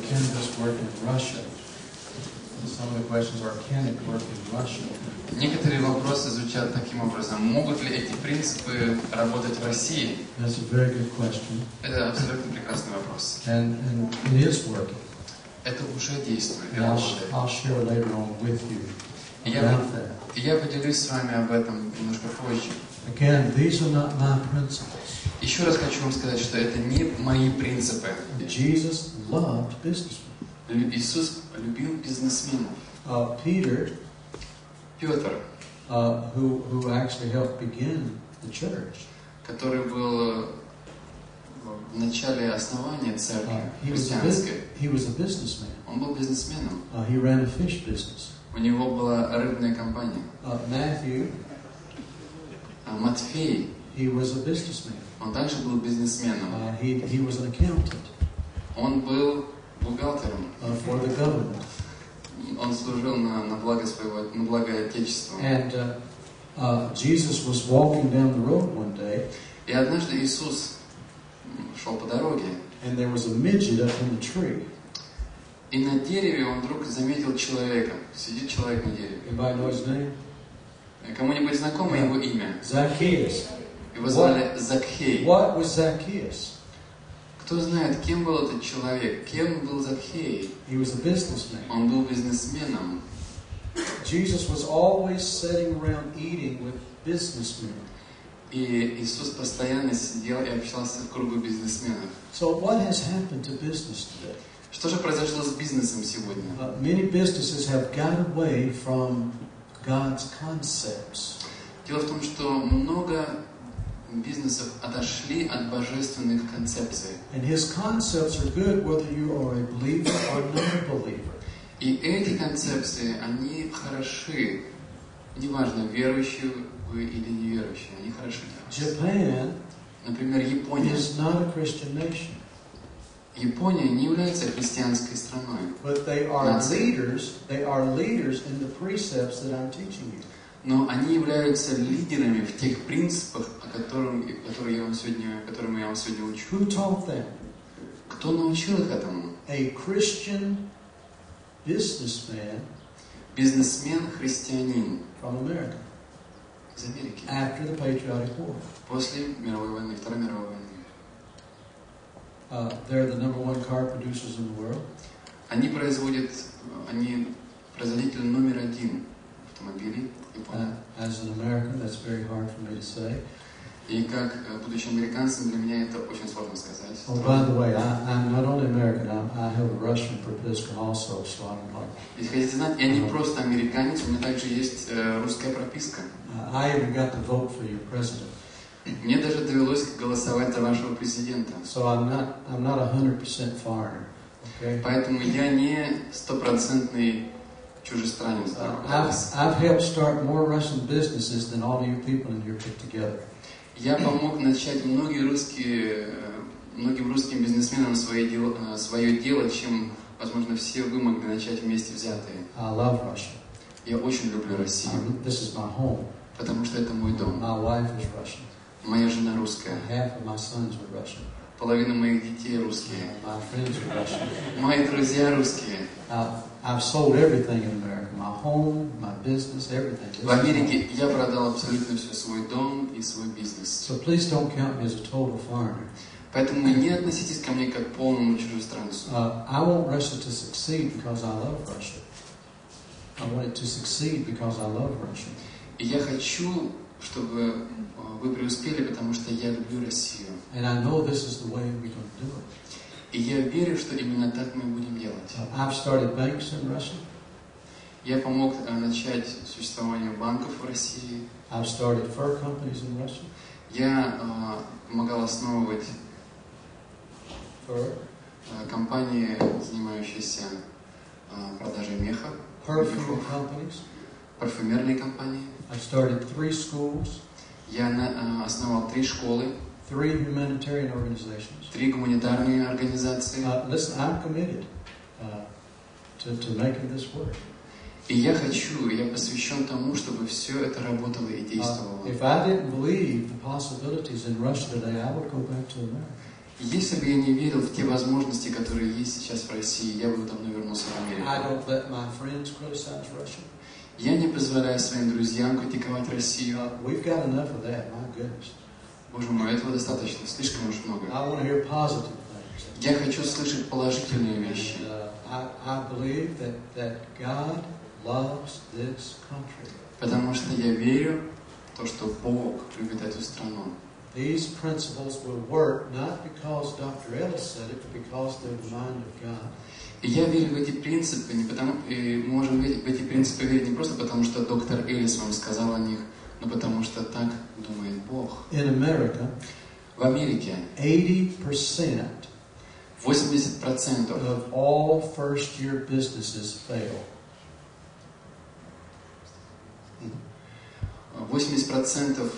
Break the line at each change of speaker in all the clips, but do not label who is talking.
can this work in Russia? Some of the questions are, can it work in Russia?
Некоторые вопросы звучат таким образом. Могут ли эти принципы работать в России?
That's a very good question.
Это абсолютно прекрасный вопрос.
And it is working.
Это уже действует.
I'll share later on with you about that.
Я поделюсь с вами об этом немножко позже.
Again, these are not my principles.
Еще раз хочу вам сказать, что это не мои принципы.
Jesus loved businessmen.
Иисус любил бизнесменов. Петр,
who actually helped begin the church,
который был в начале основания церкви христианской.
He was a businessman.
Он был бизнесменом.
He ran a fish business.
У него была рыбная компания. Матфей,
he was a businessman.
Он также был бизнесменом.
He was an accountant.
Он был бухгалтером.
For the government.
Он служил на благо своего, на благо Отечества.
And Jesus was walking down the road one day.
И однажды Иисус шел по дороге.
And there was a midget up in the tree.
И на дереве он вдруг заметил человека. Сидит человек на дереве.
Anybody know his name?
Кому-нибудь знакомо его имя?
Zacchaeus.
Его звали Закхей.
What was Zacchaeus?
Кто знает, кем был этот человек? Кем был Закхей?
He was a businessman.
Он был бизнесменом.
Jesus was always sitting around eating with businessmen.
И Иисус постоянно сидел и общался в кругу бизнесменов.
So what has happened to business today?
Что же произошло с бизнесом сегодня?
Many businesses have got away from God's concepts.
Дело в том, что много бизнесов отошли от божественных концепций.
And His concepts are good whether you are a believer or not a believer.
И эти концепции, они хороши, неважно, верующие вы или неверующие, они хороши для вас.
Japan,
например, Япония.
Is not a Christian nation.
Япония не является христианской страной.
But they are leaders. They are leaders in the precepts that I'm teaching you.
Но они являются лидерами в тех принципах, которым я вам сегодня учу.
Who taught them?
Кто научил их этому?
A Christian businessman.
Бизнесмен-христианин.
From America.
Из Америки.
After the Patriotic War.
После мировой войны, Второй мировой войны.
They're the #1 car producers in the world.
Они производитель номер 1 автомобилей Японии.
As an American, that's very hard for me to say.
И как будучи американцем, для меня это очень сложно сказать.
Oh, by the way, I'm not only American. I have a Russian прописка also, so I'm like.
Если хотите знать, я не просто американец, у меня также есть русская прописка.
I even got to vote for your president.
Мне даже довелось голосовать за вашего президента.
So I'm not 100% foreigner. Okay?
Поэтому я не стопроцентный чужестранец.
I've helped start more Russian businesses than all of you people in here put together.
Я помог начать многим русским бизнесменам свое дело, чем, возможно, все вы могли начать вместе взятые.
I love Russia.
Я очень люблю Россию.
This is my home.
Потому что это мой дом.
My wife is Russian.
Моя жена русская.
Half of my sons are Russian.
Половина моих детей русские.
My friends are Russian.
Мои друзья русские.
I've sold everything in America. My home, my business, everything.
В Америке я продал абсолютно все, свой дом и свой бизнес.
So please don't count me as a total foreigner.
Поэтому не относитесь ко мне как к полному чужестранцу.
I want Russia to succeed because I love Russia. I want it to succeed because I love Russia.
И я хочу, чтобы вы преуспели, потому что я люблю Россию.
And I know this is the way we're going to do it.
И я верю, что именно так мы будем делать.
I've started banks in Russia.
Я помог начать существование банков в России.
I've started fur companies in Russia.
Я помогал основывать компании, занимающиеся продажей меха.
Perfume companies.
Парфюмерные компании.
I've started 3 schools.
Я основал 3 школы.
3 humanitarian organizations.
3 гуманитарные организации.
Listen, I'm committed to making this work.
И я посвящен тому, чтобы все это работало и действовало.
If I didn't believe the possibilities in Russia today, I would go back to America.
Если бы я не верил в те возможности, которые есть сейчас в России, я бы давно вернулся в Америку.
I don't let my friends criticize Russia.
Я не позволяю своим друзьям критиковать Россию.
We've got enough of that, my goodness.
Боже мой, этого достаточно, слишком уж много.
I want to hear positive things.
Я хочу слышать положительные вещи.
I believe that God loves this country.
Потому что я верю в то, что Бог любит эту страну.
These principles will work not because Dr. Ellis said it, but because they're the mind of God.
И я верю в эти принципы, мы можем в эти принципы верить не просто потому, что доктор Эллис вам сказал о них, но потому что так думает Бог.
In America,
в Америке
80%
80%
of all first-year businesses fail.
80%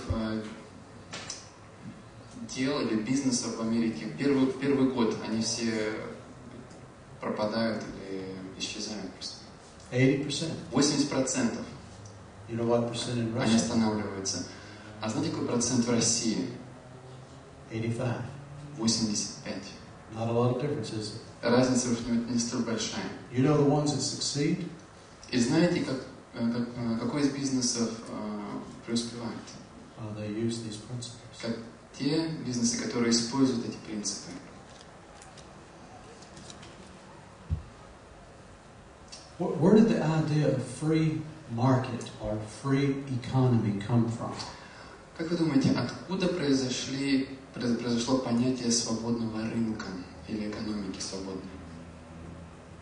дел или бизнесов в Америке первый год они все пропадают или исчезают просто.
80%.
80%.
You know what percent in
Они
Russia?
останавливаются. А знаете, какой процент в России?
85.
85.
Not a lot of difference, is it?
Разница уж не столь большая.
You know the ones that succeed?
И знаете, какой из бизнесов преуспевает?
They use these principles.
Как те бизнесы, которые используют эти принципы.
Where did the idea of free market or free economy come from?
Как вы думаете, откуда произошло понятие свободного рынка или экономики свободной?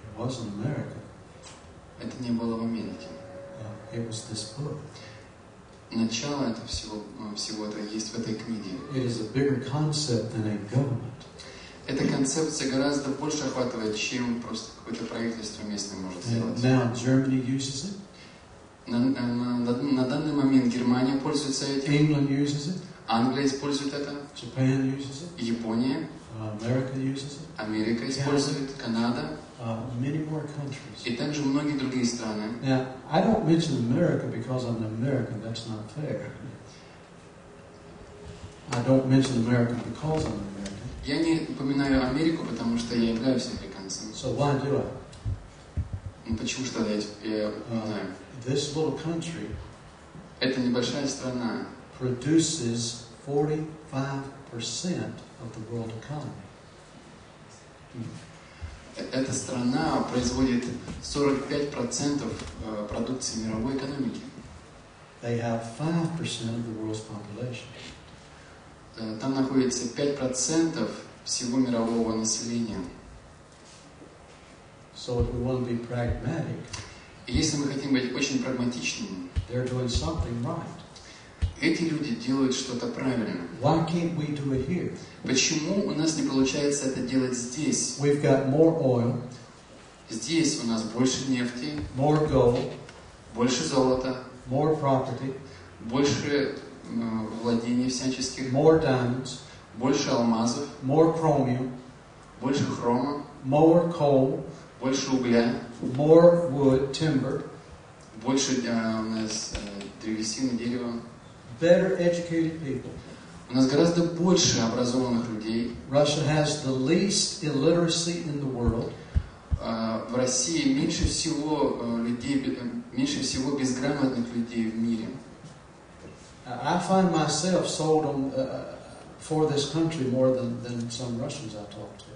It was in America.
Это не было в Америке.
It was this book.
Начало этого всего этого есть в этой книге.
It is a bigger concept than a government.
Эта концепция гораздо больше охватывает, чем просто какое-то правительство местное может сделать.
Now Germany uses it.
На данный момент Германия пользуется этим.
England uses it.
Англия использует это.
Japan uses it.
Япония.
America uses it.
Америка использует. Канада.
Many more countries.
И также многие другие страны.
Now, I don't mention America because I'm an American. That's not fair. I don't mention America because I'm an American.
Я не упоминаю Америку, потому что я являюсь американцем.
So why do I?
Ну почему что я упоминаю?
This little country
Эта небольшая страна
produces 45% of the world economy.
Эта страна производит 45% продукции мировой экономики.
They have 5% of the world's population.
Там находится 5% всего мирового населения.
So if we want to be pragmatic,
И если мы хотим быть очень прагматичными,
they're doing something right.
эти люди делают что-то правильно.
Why can't we do it here?
Почему у нас не получается это делать здесь?
We've got more oil,
Здесь у нас больше нефти,
more gold,
больше золота,
more property,
больше владений всяческих,
more diamonds,
больше алмазов,
more chromium,
больше хрома,
more coal,
больше угля,
more wood, timber,
больше у нас древесины, дерева.
better educated people.
У нас гораздо больше образованных людей.
Russia has the least illiteracy in the world.
В России меньше всего людей, меньше всего безграмотных людей в мире.
I find myself sold on for this country more than some Russians I talk to.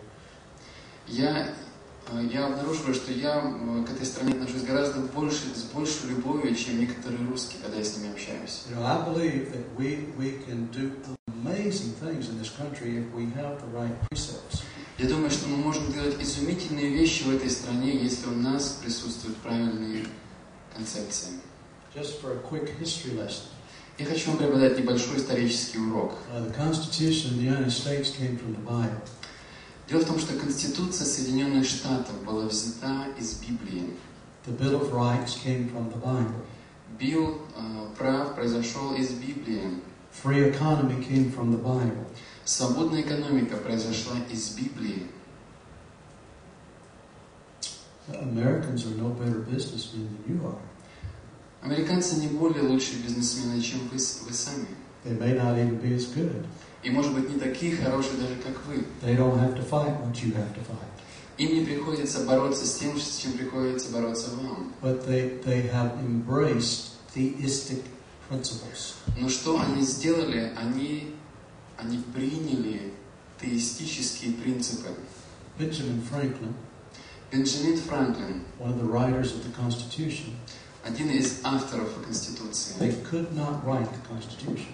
Я обнаруживаю, что я к этой стране отношусь гораздо больше, с большей любовью, чем некоторые русские, когда я с ними общаюсь.
You know, I believe that we can do amazing things in this country if we have the right precepts.
Я думаю, что мы можем делать изумительные вещи в этой стране, если у нас присутствуют правильные концепции.
Just for a quick history lesson.
Я хочу вам преподать небольшой исторический урок.
The Constitution of the United States came from the Bible.
Дело в том, что Конституция Соединенных Штатов была взята из Библии.
The Bill of Rights came from the Bible.
Билл прав произошел из Библии.
Free economy came from the Bible.
Свободная экономика произошла из Библии.
Americans are no better businessmen than you are.
Американцы не более лучшие бизнесмены, чем вы сами.
They may not even be as good.
И, может быть, не такие хорошие даже, как вы.
They don't have to fight what you have to fight.
Им не приходится бороться с тем, с чем приходится бороться вам.
But they have embraced theistic principles.
Но что они сделали? Они приняли теистические принципы.
Benjamin Franklin,
Бенджамин Франклин,
one of the writers of the Constitution,
один из авторов Конституции,
they could not write the Constitution.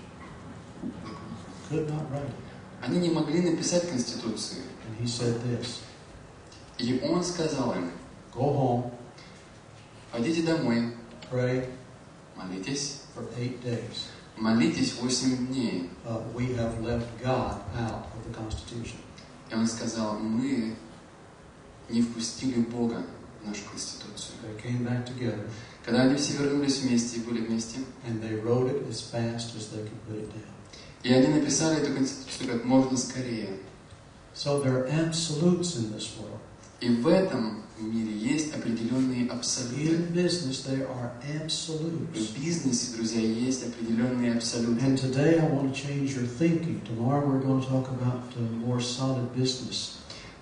Could not write it.
они не могли написать Конституцию.
And he said this,
И он сказал им:
go home,
пойдите домой,
pray
молитесь,
for 8 days.
молитесь 8 дней.
We have left God out of the Constitution.
И он сказал: мы не впустили Бога в нашу Конституцию.
They came back together,
Когда они все вернулись вместе и были вместе,
and they wrote it as fast as they could put it down.
и они написали эту Конституцию как можно скорее.
So there are absolutes in this world.
И в этом мире есть определенные абсолюты.
In business, there are
И
absolutes.
в бизнесе, друзья, есть определенные абсолюты.
And today I want to change your thinking. Tomorrow we're going to talk about more solid business.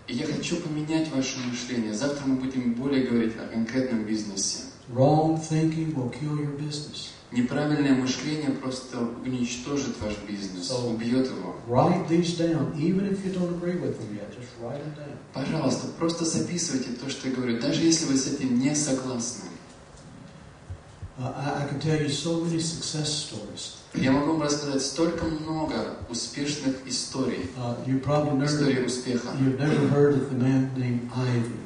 И я хочу поменять ваше мышление. Завтра мы будем более говорить о конкретном бизнесе.
Wrong thinking will kill your business.
Неправильное мышление просто уничтожит ваш бизнес, убьет его.
Write these down, even if you don't agree with them yet. Just write them down.
Пожалуйста, просто записывайте то, что я говорю, даже если вы с этим не согласны.
I can tell you so many success stories.
Я могу вам рассказать столько много успешных историй,
You probably
историй успеха.
you've never heard of the man named Ivy.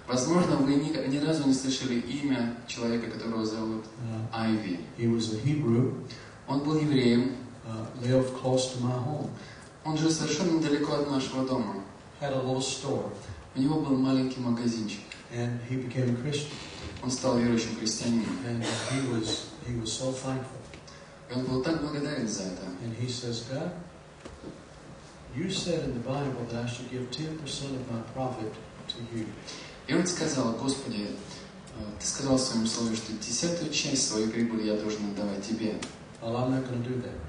Возможно, вы ни разу не слышали имя человека, которого зовут Айви.
He was a Hebrew,
Он был евреем,
lived close to my home,
он жил совершенно далеко от нашего дома.
had a little store,
У него был маленький магазинчик.
and he became a Christian.
Он стал верующим христианином.
And he was so thankful.
И он был так благодарен за это.
And he says, God, you said in the Bible that I should give 10% of my profit to you.
И он сказал: Господи, Ты сказал в своем слове, что 10-ю часть своей прибыли я должен отдавать Тебе.
Well, I'm not going to do that.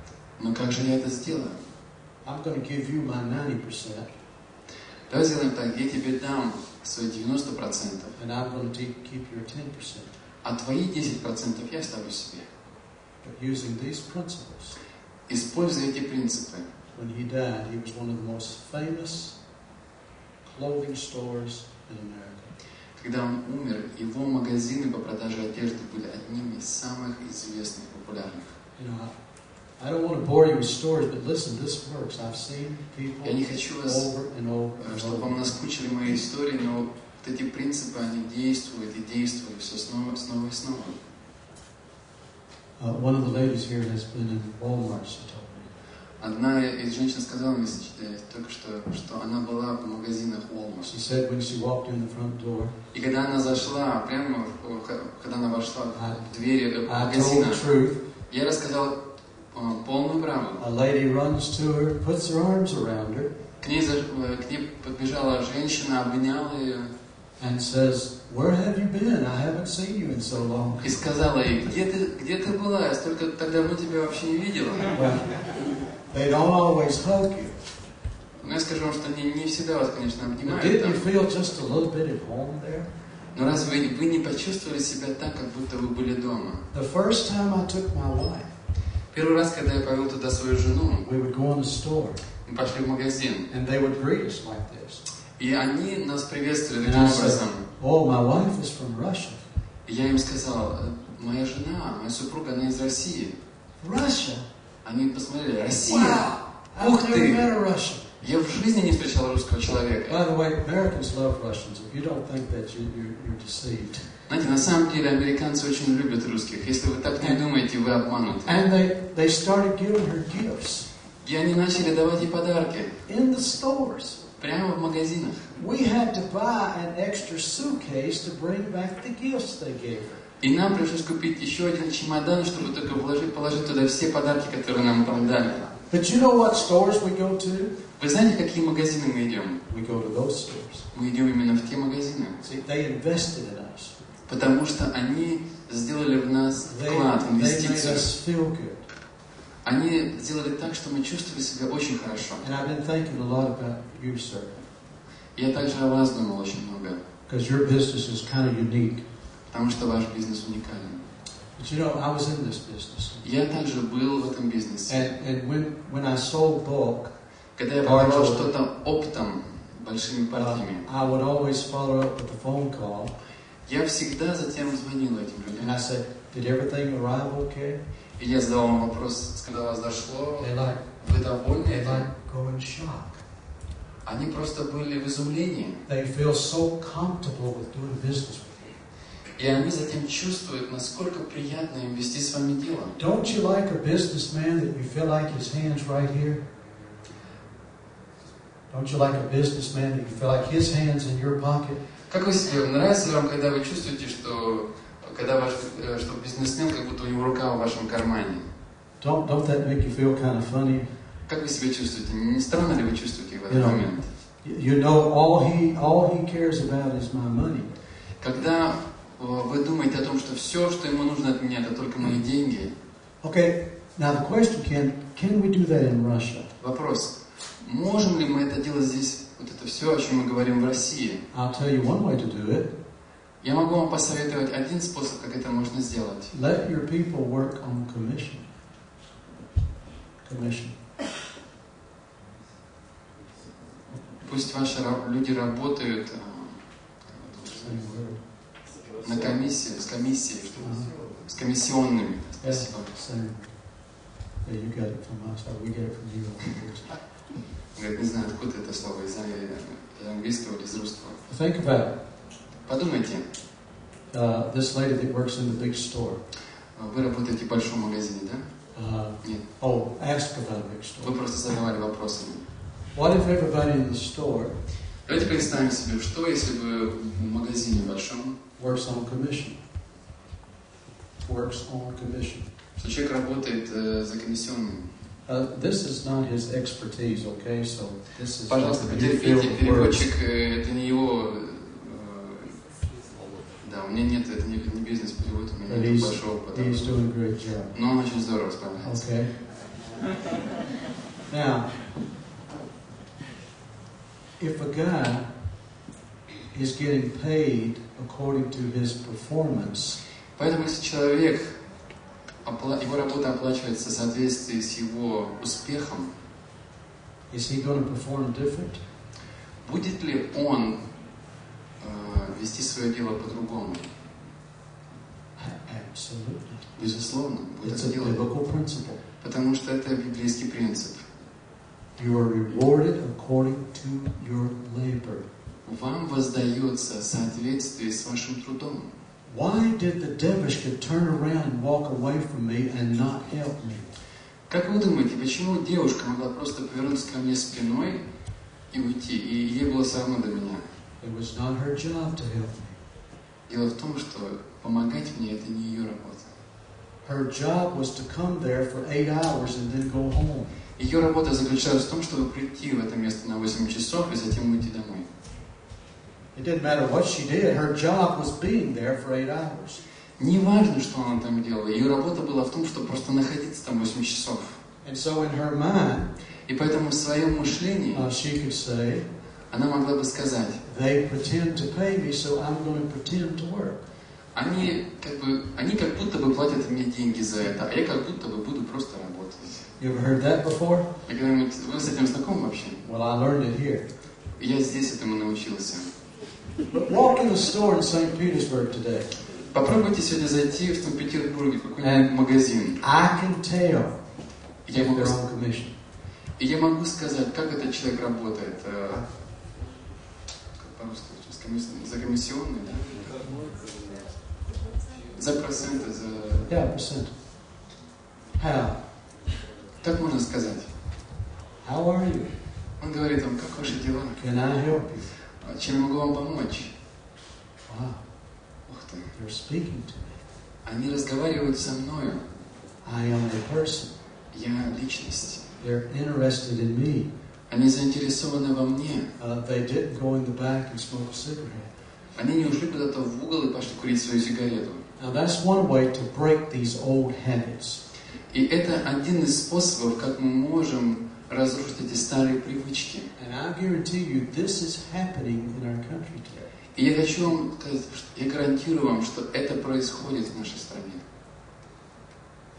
Но как же я это сделаю?
I'm going to give you my 90%,
Давай сделаем так, я тебе дам свои 90%,
and I'm going to keep your 10%.
а твои 10% я оставлю себе.
But using these principles,
Используя эти принципы.
when he died, he was one of the most famous clothing stores in America.
Когда он умер, его магазины по продаже одежды были одними из самых известных, популярных.
You know, I don't want to bore you with stories, but listen, this works. I've seen people
Я не хочу вас,
over and over and
чтобы вам
over.
наскучили мои истории, но вот эти принципы, они действуют и действуют все снова и снова.
One of the ladies here has been in Walmart, she told me.
Одна из женщин сказала мне только что она была в магазинах Walmart.
She said when she walked in the front door,
И когда она зашла, прямо когда она вошла в двери
I told
магазина,
the truth.
я рассказал полную правду.
A lady runs to her, puts her arms around her,
К ней подбежала женщина, обняла ее
and says, "Where have you been? I haven't seen you in so long."
и сказала ей: где ты была? Я столько так давно тебя вообще не видела.
Well, they don't always hug you.
Но я скажу вам, что они не всегда вас, конечно,
But
обнимают.
didn't
Там.
you feel just a little bit at home there?
Но разве вы не почувствовали себя так, как будто вы были дома?
The first time I took my wife,
Первый раз, когда я повел туда свою жену,
we would go in the store,
мы пошли в магазин,
and they would greet us like this.
и они нас приветствовали
And
таким
I said,
образом.
"Oh, my wife is from Russia."
И я им сказал: моя жена, моя супруга, она из России.
Russia?
Они посмотрели: Россия?
Wow!
Ух
I've never
ты!
met a Russian.
Я в жизни не встречал русского человека.
By the way, Americans love Russians. If you don't think that, you're deceived.
Знаете, на самом деле американцы очень любят русских. Если вы так не думаете, вы обмануты.
And they started giving her gifts
И они начали давать ей подарки
in the stores.
прямо в магазинах.
We had to buy an extra suitcase to bring back the gifts they gave her.
И нам пришлось купить еще один чемодан, чтобы только положить туда все подарки, которые нам там дали.
But you know what stores we go to?
Вы знаете, какие магазины мы идем?
We go to those stores.
Мы идем именно в те магазины.
See, they invested in us.
Потому что они сделали в нас
They
вклад,
made
инвестицию.
us feel good.
Они сделали так, что мы чувствовали себя очень хорошо.
And I've been thinking a lot about you, sir.
Я также о вас думал очень много.
Because your business is kind of unique.
Потому что ваш бизнес уникален.
But you know, I was in this business.
Я также был в этом бизнесе.
And when I sold bulk,
Когда я продавал что-то оптом, большими партиями,
I would always follow up with a phone call.
Я всегда затем звонил этим людям.
And I said, did everything arrive okay?
И я задал вам вопрос, когда вас дошло,
They
вы довольны
they
этим?
go in shock.
Они просто были в изумлении.
They feel so comfortable with doing business with you.
И они затем чувствуют, насколько приятно им вести с вами дело.
Don't you like a businessman that you feel like his hand's right here? Don't you like a businessman that you feel like his hand's in your pocket?
Как вы себе, нравится ли вам, когда вы чувствуете, что бизнесмен, как будто у него рука в вашем кармане?
Don't that make you feel kind of funny?
Как вы себя чувствуете? Не странно ли вы чувствуете в этот момент?
You know, all he cares about is my money.
Когда вы думаете о том, что все, что ему нужно от меня, это только мои деньги.
Okay, now the question, can we do that in Russia?
Вопрос. Можем ли мы это делать здесь, вот это все, о чем мы говорим в России?
I'll tell you one way to do it.
Я могу вам посоветовать один способ, как это можно сделать.
Let your people work on commission. Commission.
Пусть ваши люди работают на комиссии, с комиссионными. Спасибо.
Yeah, you got it from us, or we get it from you.
Говорит, не знаю, откуда это слово, из английского или из русского.
Think about it.
Подумайте.
This lady that works in the big store.
Вы работаете в большом магазине, да? Нет.
Oh, ask about a big store.
Вы просто задавали вопросами.
What if everybody in the store
Давайте представим себе, что если бы в магазине большом
works on commission? Works on commission.
Что человек работает за комиссионным.
This is not his expertise, okay? So this is.
Пожалуйста, потерпите, переводчик, это не его. Да, у меня нет, это не бизнес-перевод, у меня нет большого опыта.
He's doing a great job.
Но он очень здорово справляется.
Okay. Now, if a guy is getting paid according to his performance,
поэтому если человек, его работа оплачивается в соответствии с его успехом,
is he going to perform different?
Будет ли он вести свое дело по-другому?
Absolutely.
Безусловно, будет
It's a
делать.
biblical principle.
Потому что это библейский принцип.
You are rewarded according to your labor.
Вам воздается в соответствии с вашим трудом.
Why did the девушка turn around and walk away from me and not help me?
Как вы думаете, почему девушка могла просто повернуться ко мне спиной и уйти, и ей было все равно до меня?
It was not her job to help me.
Дело в том, что помогать мне это не ее работа.
Her job was to come there for 8 hours and then go home.
Ее работа заключалась в том, чтобы прийти в это место на 8 часов и затем уйти домой.
It didn't matter what she did. Her job was being there for 8 hours.
Не важно, что она там делала. Ее работа была в том, чтобы просто находиться там 8 часов.
And so in her mind,
и поэтому в своем мышлении
she could say,
она могла бы сказать,
they pretend to pay me, so I'm going to pretend to work.
Они как будто бы платят мне деньги за это, а я как будто бы буду просто работать.
You ever heard that before?
Вы с этим знакомы вообще?
Well, I learned it here.
Я здесь этому научился.
But walk in a store in St. Petersburg today.
Попробуйте сегодня зайти в Санкт-Петербурге в какой-нибудь магазин.
I can tell if they're on commission.
И я могу сказать, как этот человек работает. По-русски, за комиссионный, да? За проценты, за...
Yeah, percent. How?
Так можно сказать.
How are you?
Он говорит вам, как ваши дела?
Can I help you?
Чем я могу вам помочь?
Wow.
Ух ты.
They're speaking to me.
Они разговаривают со мною.
I am the person.
Я личность.
They're interested in me.
Они заинтересованы во мне.
They didn't go in the back and smoke a cigarette.
Они не ушли куда-то в угол и пошли курить свою сигарету.
Now that's one way to break these old habits.
И это один из способов, как мы можем разрушить эти старые привычки.
And I guarantee you, this is happening in our country today.
И я хочу вам сказать, я гарантирую вам, что это происходит в нашей стране.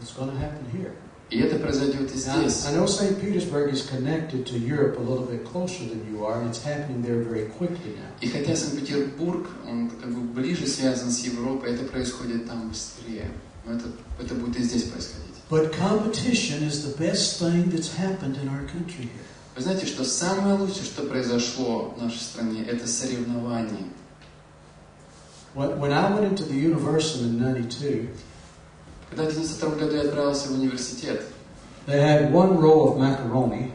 It's going to happen here.
И это произойдет и здесь.
I know St. Petersburg is connected to Europe a little bit closer than you are, and it's happening there very quickly now.
И хотя Санкт-Петербург, он как бы ближе связан с Европой, это происходит там быстрее. Но это будет и здесь происходить.
But competition is the best thing that's happened in our country here.
Вы знаете, что самое лучшее, что произошло в нашей стране, это соревнование.
When I went into the university in 92,
Когда в 1992 году я отправился в университет,
they had one row of macaroni.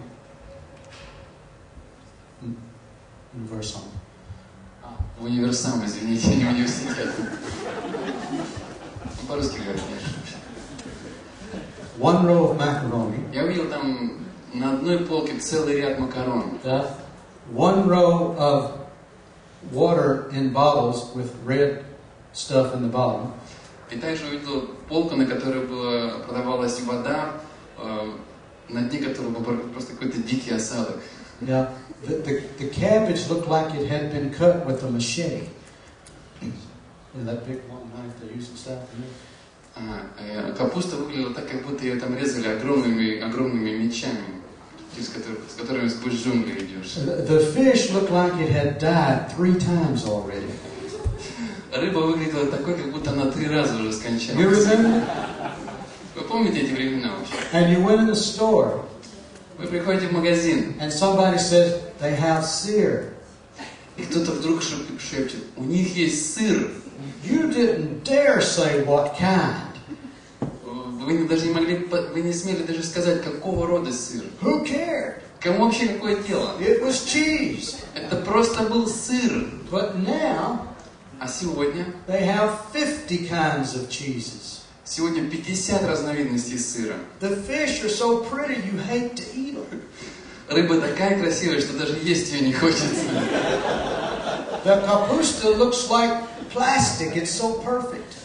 Universal.
в универсам, извините, не университет. По-русски говорят, конечно.
One row of macaroni.
Я увидел там на одной полке целый ряд макарон.
One row of water in bottles with red stuff in the bottom.
И также увидел полку, на которой продавалась вода, на дне которой был просто какой-то дикий осадок.
Yeah, the cabbage looked like it had been cut with a machete. Yeah, that big long knife they use in South America.
Капуста выглядела так, как будто ее там резали огромными мечами, с которыми сквозь джунгли идешь.
The fish looked like it had died 3 times already.
Рыба выглядела такой, как будто она 3 раза уже скончалась.
You remember?
Вы помните эти времена вообще?
And you went in the store.
Вы приходите в магазин.
And somebody says they have сыр.
И кто-то вдруг шепчет: у них есть сыр.
You didn't dare say what kind.
Вы не смели даже сказать, какого рода сыр.
Who cared?
Кому вообще какое дело?
It was cheese.
Это просто был сыр.
But now,
А сегодня?
they have 50 kinds of cheeses.
Сегодня 50 разновидностей сыра.
The fish are so pretty you hate to eat them.
Рыба такая красивая, что даже есть ее не хочется.
The kapusta looks like plastic. It's so perfect.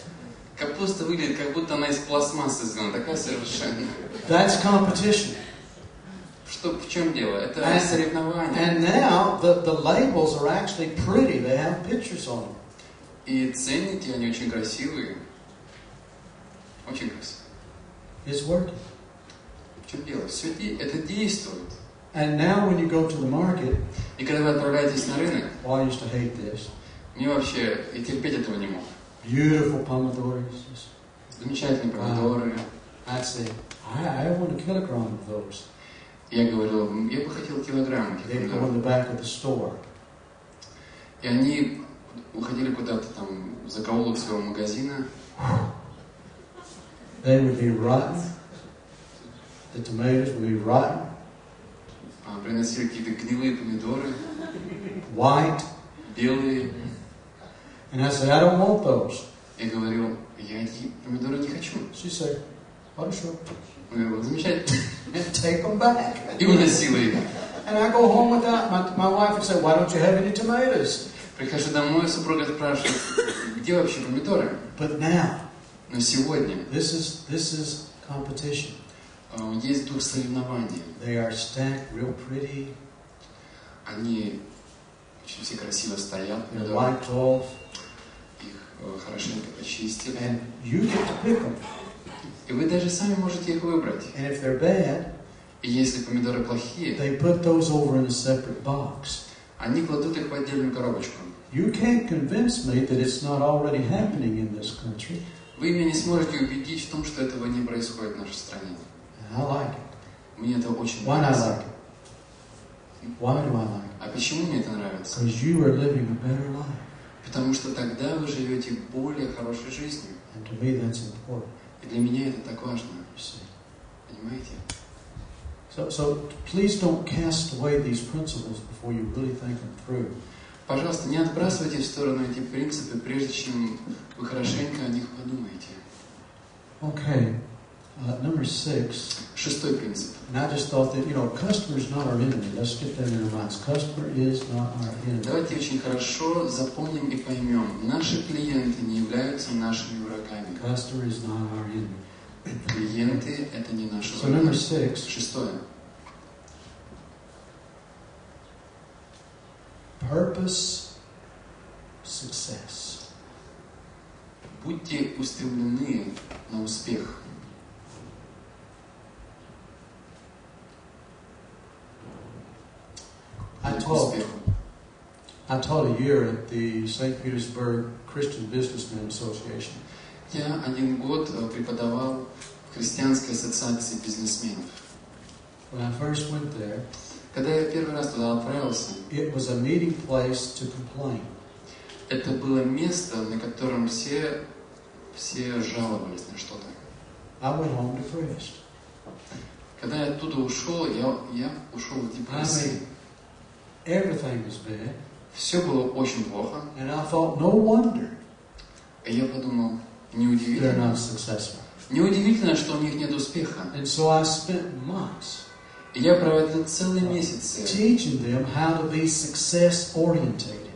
Капуста выглядит, как будто она из пластмассы сделана, такая совершенная.
That's competition.
В чем дело? Это соревнование.
And now the labels are actually pretty. They have pictures on them.
И ценники, они очень красивые. Очень красивые.
It's working.
В чем дело? Все это действует.
And now when you go to the market,
И когда вы отправляетесь на рынок,
well, I used to hate this.
мне вообще и терпеть этого не мог.
Beautiful pomodores.
Замечательные помидоры.
I'd say, I want a kilogram of those.
Я говорил, я бы хотел килограмм этих
They'd go
помидоров.
in the back of the store.
И они уходили куда-то там в закоулок своего магазина.
They would be rotten. The tomatoes would be rotten.
Приносили какие-то гнилые помидоры,
White.
белые.
And I said, I don't want those.
Я говорил, я эти помидоры не хочу.
She said, хорошо.
Он говорил, замечательно.
And take them back.
И уносила их.
And I go home with that. My wife would say, why don't you have any tomatoes?
Прихожу домой, супруга спрашивает, где вообще помидоры?
But now,
Но сегодня
this is competition.
есть дух соревнования.
They are stacked real pretty.
Они очень все красиво стоят,
They're
помидоры.
wiped off.
Их хорошенько почистили.
And you get to pick them.
И вы даже сами можете их выбрать.
And if they're bad,
И если помидоры плохие,
they put those over in a separate box.
они кладут их в отдельную коробочку.
You can't convince me that it's not already happening in this country.
Вы меня не сможете убедить в том, что этого не происходит в нашей стране.
And I like it.
Мне это очень
Why do I
нравится.
like it? Why do I like it?
А почему мне это нравится?
Because you are living a better life.
Потому что тогда вы живете более хорошей жизнью.
And to me that's important.
И для меня это так важно.
You see.
Понимаете?
So please don't cast away these principles before you really think them through.
Пожалуйста, не отбрасывайте в сторону эти принципы, прежде чем вы хорошенько о них подумаете.
Okay. Number 6.
6-й принцип.
And I just thought that, customer is not our enemy. Let's get that in our minds. Customer is not our enemy.
Давайте очень хорошо запомним и поймем. Наши клиенты не являются нашими врагами.
Customer is not our enemy.
Клиенты — это не наша
So number 6.
Шестое.
Purpose, success.
Будьте устремлены на успех.
I taught a year at the St. Petersburg Christian Businessmen Association.
Я 1 год преподавал в Христианской ассоциации бизнесменов.
When I first went there,
Когда я первый раз туда отправился,
it was a meeting place to complain.
это было место, на котором все жаловались на что-то.
I went home depressed.
Когда я оттуда ушел, я ушел в депрессию.
Everything was bad.
Все было очень плохо.
And I thought, no wonder
И я подумал,
they're
неудивительно.
not successful.
Неудивительно, что у них нет успеха.
And so I spent months
И я проводил целые месяцы
teaching them how to be success-orientated.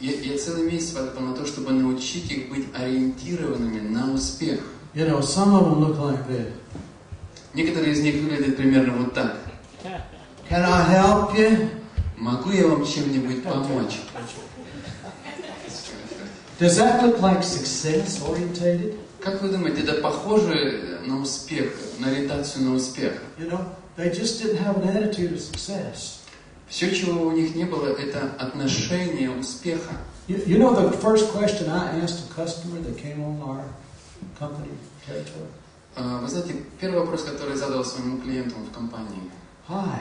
Я целый месяц потратил на то, чтобы научить их быть ориентированными на успех.
You know, some of them look like this.
Некоторые из них выглядят примерно вот так.
Can I help you?
Могу я вам чем-нибудь помочь?
Does that look like success-orientated?
Как вы думаете, это похоже на успех, на ориентацию на успех?
You know, they just didn't have an attitude of success.
Все, чего у них не было, это отношение успеха.
You know the first question I asked a customer that came on our company territory?
Вы знаете, первый вопрос, который я задал своему клиенту в компании.
Hi,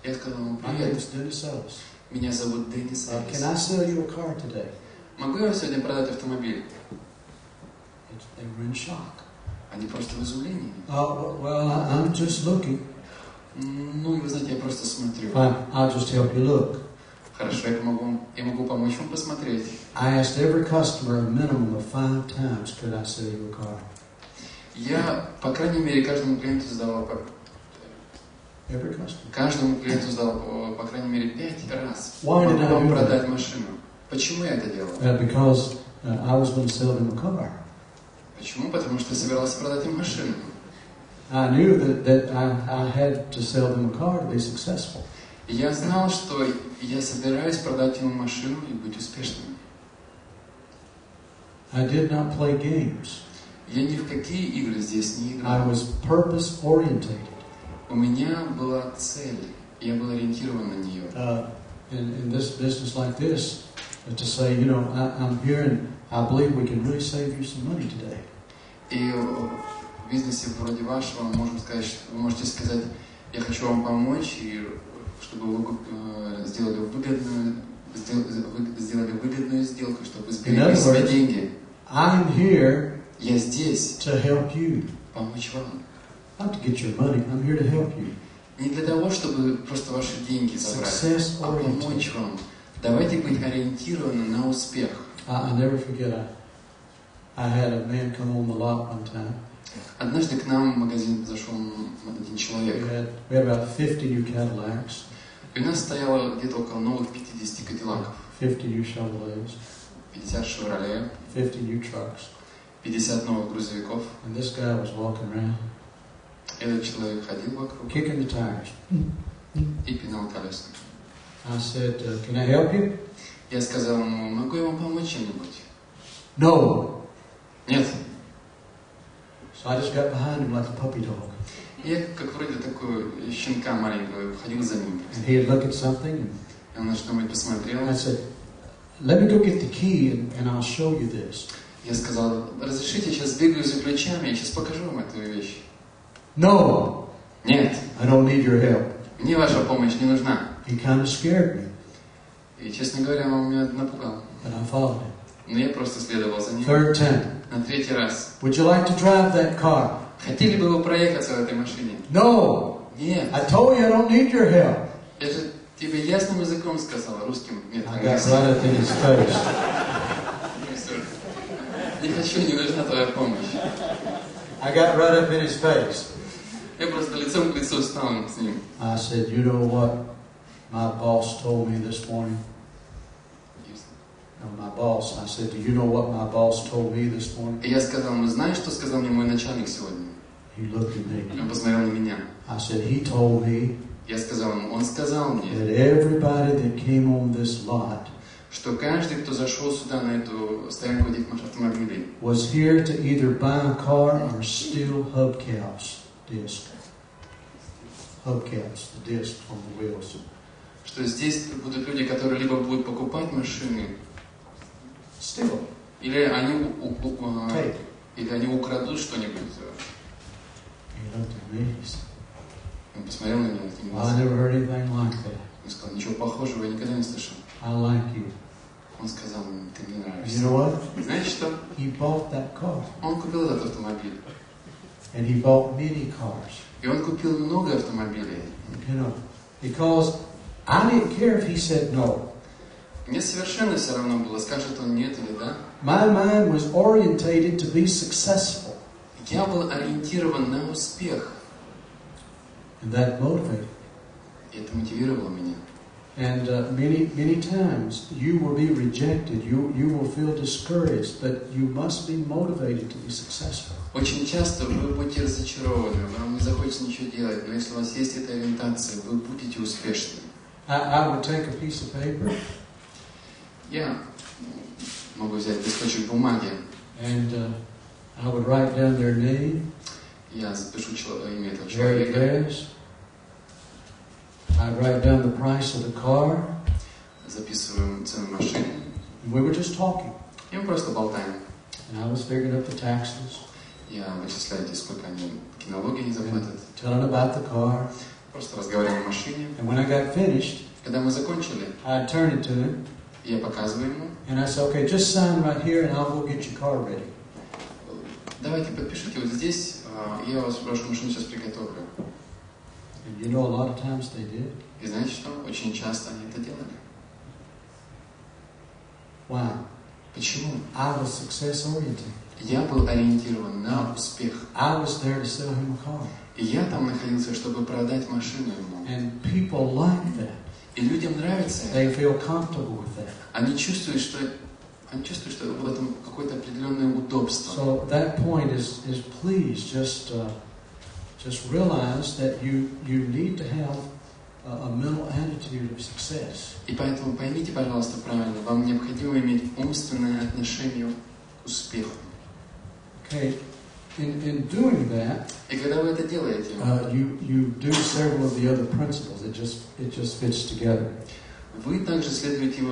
Я сказал ему:
my name
привет,
is Dennis Ellis.
меня зовут Денис
Can
Эллис.
I sell you a car today?
Могу я вам сегодня продать автомобиль?
They were in shock.
Они просто в изумлении.
Well, I'm just looking.
Ну, и вы знаете, я просто смотрю.
I'll just help you look.
Хорошо, я могу помочь вам посмотреть.
I asked every customer a minimum of 5 times, could I sell you a car?
Я, по крайней мере, каждому клиенту задал
Every customer.
Каждому клиенту задал, по крайней мере, 5 раз.
Why did
Могу
I
вам
do
продать
that?
машину. Почему я это делал?
Because I was going to sell them a car.
Почему? Потому что я собирался продать им машину.
I knew that I had to sell them a car to be successful.
И я знал, что я собираюсь продать ему машину и быть успешным.
I did not play games.
Я ни в какие игры здесь не
I
играл.
was purpose-orientated.
У меня была цель, я был ориентирован на нее.
In this business like this, to say, you know, I'm here and I believe we can really save you some money today.
И в бизнесе вроде вашего вы можете сказать, я хочу вам помочь, и чтобы вы сделали выгодную сделку, чтобы вы сберегли свои деньги.
I'm here
Я здесь
to help you.
помочь вам.
Not to get your money, I'm here to help you.
Не для того, чтобы просто ваши деньги забрать, а помочь вам. Давайте быть ориентированы на успех.
I'll never forget, I had a man come on the lot one time.
Однажды к нам в магазин зашел один человек.
We had about 50 new Cadillacs,
И у нас стояло где-то около новых 50 кадиллаков,
50 new Chevrolets,
50 Шевроле,
50 new trucks.
50 новых грузовиков.
And this guy was walking around,
Этот человек ходил вокруг
kicking the tires.
и пинал колеса.
I said, can I help you?
Я сказал ему: могу я вам помочь чем-нибудь?
No.
Нет.
So I just got behind him like a puppy dog.
Я как вроде такой щенка маленького ходил за ним.
And he'd look at something,
И он на что-нибудь посмотрел.
and I said, let me go get the key and I'll show you this.
Я сказал: разрешите, сейчас сбегаю за ключами, я сейчас покажу вам эту вещь.
No,
Нет,
I don't need your help.
мне ваша помощь не нужна.
He kind of scared me,
И, честно говоря, он меня напугал.
but I followed him.
Но я просто следовал за ним.
Third time,
На 3-й раз.
would you like to drive that car?
Хотели бы вы проехаться в этой машине?
No,
Нет.
I told you I don't need your help.
Я же тебе ясным языком сказал, русским. Нет,
I got right up in his face.
Не хочу, не нужна твоя помощь.
I got right up in his face.
Я просто лицом к лицу стал с ним.
I said, you know what my boss told me this morning? my boss. I said, "Do you know what my boss told me this morning?"
И я сказал ему, знаешь, что сказал мне мой начальник сегодня?
He looked at me.
Он посмотрел на меня.
I said, "He told me
Я сказал ему, он сказал мне,
that everybody that came on this lot
что каждый, кто зашел сюда, на эту стоянку этих автомобилей,
was here to either buy a car or steal hubcaps, disc. Hubcaps, the disc on the wheels.
что здесь будут люди, которые либо будут покупать машины,
Steal.
или они,
Take.
или они украдут что-нибудь.
He looked at me. He said,
Он посмотрел на меня таким
"I
глазом.
never heard anything like that.
Он сказал, ничего похожего я никогда не слышал.
I like you."
Он сказал, ты мне
You
нравишься.
know what?
Знаешь что?
He bought that car.
Он купил этот автомобиль.
And he bought many cars.
И он купил много автомобилей.
You know, because I didn't care if he said no.
Мне совершенно все равно было, скажет он нет или да.
My mind was orientated to be successful.
Я был ориентирован на успех.
And that motivated.
И это мотивировало меня.
And many times you will be rejected, you will feel discouraged, but you must be motivated to be successful.
Очень часто вы будете разочарованы, вам не захочется ничего делать, но если у вас есть эта ориентация, вы будете успешны.
I would take a piece of paper.
Я могу взять листочек бумаги.
And I would write down their name,
Я запишу имя этого
their
человека.
address. I'd write down the price of the car.
Записываем цену машины.
And we were just talking.
И мы просто болтаем.
And I was figuring up the taxes,
Я вычисляю, сколько они налоги не заплатят.
telling about the car.
Просто разговариваем о машине.
And when I got finished,
Когда мы закончили,
I'd turn it to him,
я показываю ему.
and I said, "Okay, just sign right here, and I'll go get your car ready."
Давайте подпишите вот здесь, я вашу машину сейчас приготовлю.
And you know, a lot of times they did.
И знаете что? Очень часто они это делали.
Why?
Почему?
I was success oriented.
Я был ориентирован на успех.
I was there to sell him a car.
И я там находился, чтобы продать машину ему.
And people like that.
И людям нравится это.
They feel comfortable with that.
Они чувствуют, что в этом какое-то определенное удобство.
So that point is please just realize that you need to have a mental attitude of success.
И поэтому поймите, пожалуйста, правильно, вам необходимо иметь умственное отношение к успеху.
Okay, in doing that,
И когда вы это делаете,
you do several of the other principles. It just fits together.
вы также следуете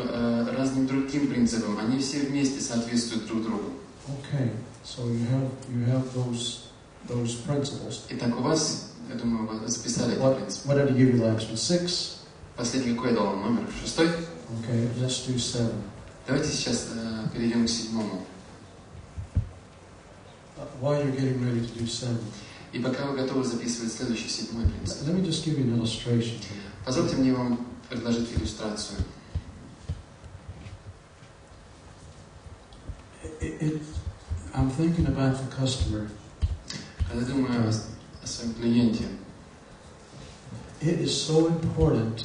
разным другим принципам. Они все вместе соответствуют друг другу.
Okay, so you have those principles.
Итак, у вас, я думаю, вы записали эти принципы.
What did I give you last one? 6?
Последний какой я дал вам номер? 6?
Okay, let's do 7.
Давайте сейчас перейдем к 7.
While you're getting ready to do 7,
И пока вы готовы записывать следующий 7 принцип,
let me just give you an illustration here.
позвольте мне вам предложить иллюстрацию.
I'm thinking about the customer.
Когда думаю о своем клиенте,
It is so important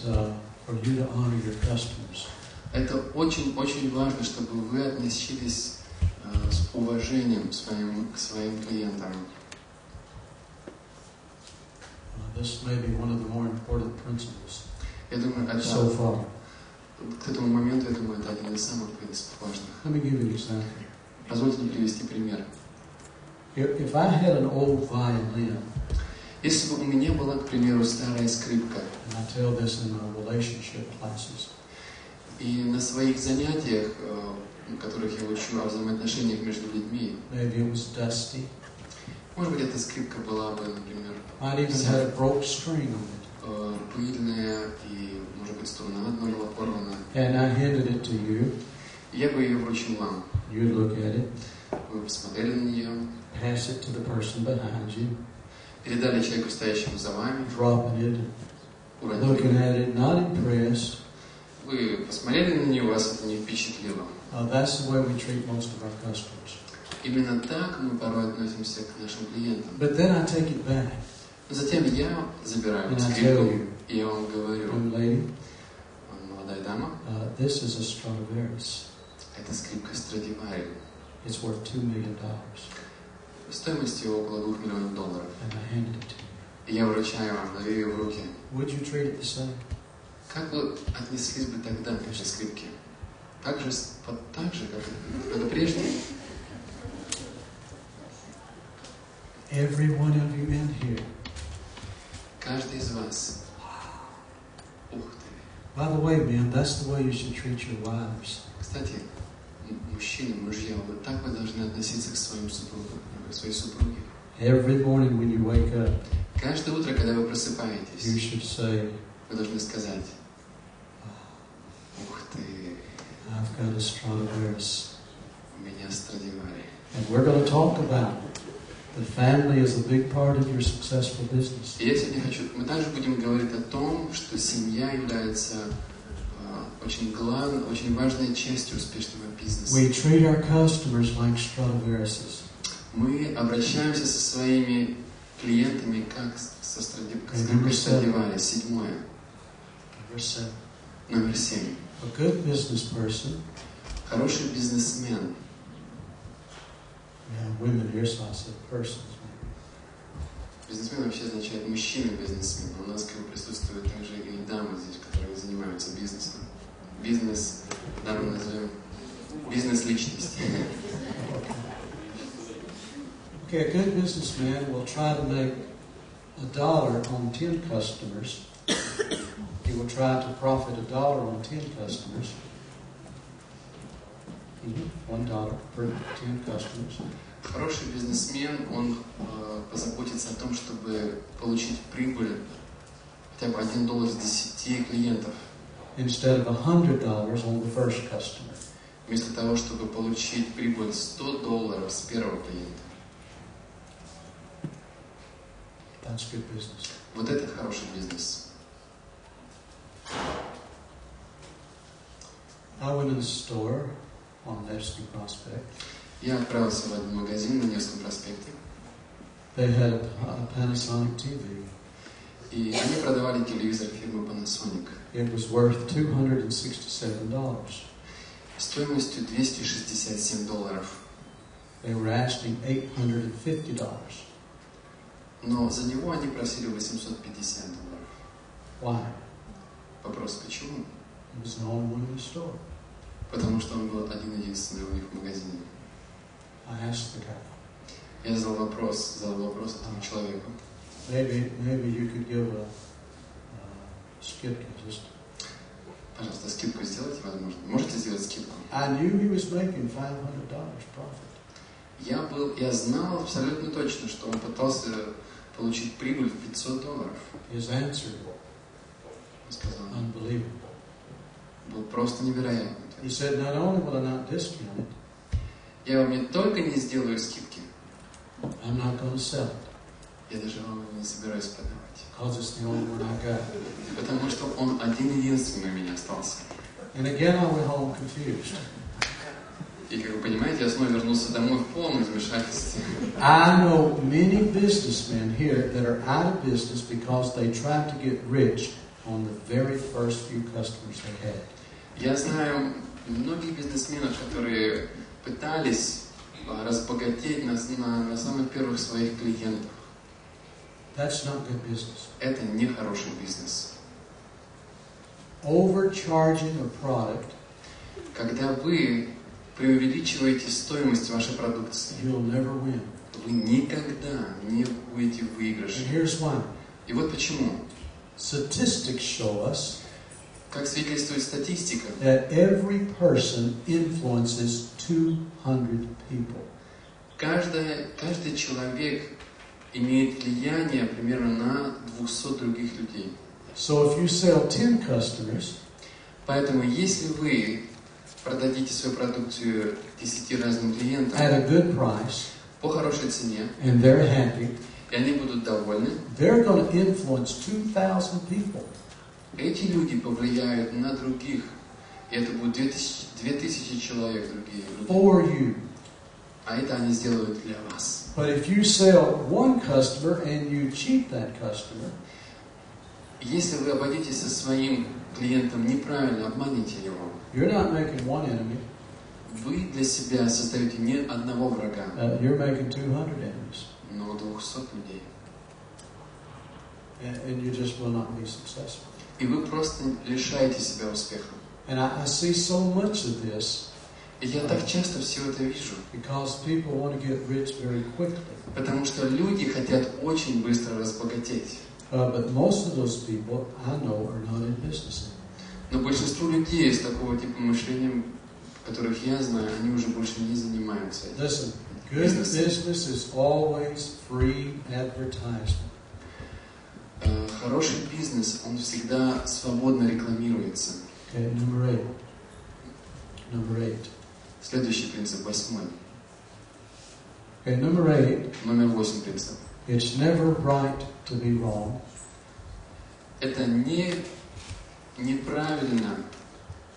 for you to honor your customers.
это очень-очень важно, чтобы вы относились с уважением к своим клиентам.
This may be one of the more important principles
Я думаю,
so far.
к этому моменту, я думаю, это один из самых принципов важных.
Let me give you an example.
Позвольте мне привести пример.
If I had an old violin,
Если бы у меня была, к примеру, старая скрипка,
and I tell this in my relationship classes,
и на своих занятиях, в которых я учу о взаимоотношениях между людьми,
maybe it was dusty,
может быть, эта скрипка была бы, например,
might even had a broke string on it,
пыльная, и, может быть, струна одна была порвана.
and I handed it to you,
Я бы ее вручил вам.
you'd look at it,
Вы посмотрели на нее,
pass it to the person behind you,
передали человеку, стоящему за вами,
dropping it,
уронили.
looking at it, not impressed.
Вы посмотрели на нее, вас это не впечатлило.
That's the way we treat most of our customers.
Именно так мы порой относимся к нашим клиентам.
But then I take it back,
Но затем я забираю
and I tell
скрипку,
you,
и я вам говорю,
young lady,
молодая дама,
this is a Stradivarius.
Это скрипка Страдивари.
It's worth $2 million.
Стоимость ее около $2 миллионов.
And I handed it to you.
И я вручаю вам, даю ее в руки.
Would you treat it the same?
Как вы отнеслись бы тогда к этой скрипке? Так же, как и прежде?
Every one of you in here.
Каждый из вас. Ух ты.
By the way, men, that's the way you should treat your wives.
Кстати, мужчины, мужья, вот так вы должны относиться к своим супругам, к своей супруге.
Every morning when you wake up,
Каждое утро, когда вы
you
просыпаетесь,
should say,
вы должны сказать: ух ты,
I've got a Stradivarius.
у меня Страдивари.
And we're going to talk about the family is a big part of your successful business.
И я сегодня мы также будем говорить о том, что семья является очень важной частью успешного бизнеса.
We treat our customers like Stradivariuses.
Мы обращаемся со своими клиентами как со Страдивари. 7. Номер 7.
A good business person.
Хороший бизнесмен.
We have women here, so I said persons.
Бизнесмен вообще означает мужчина-бизнесмен. У нас присутствуют также и дамы здесь, которые занимаются бизнесом. Бизнес, дамы назовем, бизнес-личность.
Okay, a good businessman will try to make $1 on 10 customers. He will try to profit $1 on 10 customers. $1 per 10 customers.
Хороший бизнесмен, он позаботится о том, чтобы получить прибыль хотя бы $1 с 10 клиентов.
Instead of $100 on the first customer.
Вместо того, чтобы получить прибыль $100 с первого клиента.
That's good business.
Вот это хороший бизнес.
I went in the store on Nevsky Prospect.
Я отправился в один магазин на Невском проспекте.
They had a Panasonic TV.
И они продавали телевизор фирмы Panasonic.
It was worth $267.
Стоимостью $267.
They were asking $850.
Но за него они просили $850.
Why?
Вопрос, почему?
He was the only one in the store.
Потому что он был один-единственный у них в магазине.
I asked the guy.
Я задал вопрос этому человеку.
Maybe you could give a skip just.
Пожалуйста, скидку сделайте, возможно. Можете сделать скидку?
I knew he was making $500 profit.
Я знал абсолютно точно, что он пытался получить прибыль в $500.
His answer,
Он сказал,
unbelievable.
был просто невероятный.
He said, not only will I not discount it,
Я вам не только не сделаю скидки,
I'm not going to sell it
я даже вам его не собираюсь продавать.
because it's the only one I got.
Потому что он один-единственный у меня остался.
And again, I went home confused.
И, как вы понимаете, я снова вернулся домой в полном замешательстве.
I know many businessmen here that are out of business because they tried to get rich on the very first few customers they had.
Я знаю многих бизнесменов, которые пытались разбогатеть на самых первых своих клиентах.
That's not good business.
Это не хороший бизнес.
Overcharging a product,
Когда вы преувеличиваете стоимость вашей продукции,
you'll never win.
вы никогда не будете в
And
выигрыше.
here's why.
И вот почему.
Statistics show us
Как свидетельствует статистика,
that every person influences 200 people.
каждый человек имеет влияние примерно на 200 других людей.
So if you sell 10 customers,
Поэтому, если вы продадите свою продукцию 10 разным клиентам
at a good price,
по хорошей цене,
and they're happy,
и они будут довольны,
they're going to influence 2,000 people.
эти люди повлияют на других. И это будет 2000 человек другие люди.
For you.
А это они сделают для вас.
But if you sell one customer and you cheat that customer,
Если вы обойдетесь со своим клиентом неправильно, обманете его,
you're not making one enemy,
вы для себя создаете не одного врага,
you're making 200 enemies.
но 200 людей.
And you just will not be successful.
И вы просто лишаете себя успеха.
And I see so much of this.
И я так часто все это вижу.
Because people want to get rich very quickly.
Потому что люди хотят очень быстро разбогатеть.
But most of those people I know are not in business anymore.
Но большинство людей с такого типа мышления, которых я знаю, они уже больше не занимаются этим.
Listen, good business is always free advertisement.
Хороший бизнес, он всегда свободно рекламируется.
Okay, number 8.
Следующий принцип, 8.
Okay, number 8.
Номер 8 принцип.
It's never right to be wrong.
Это неправильно,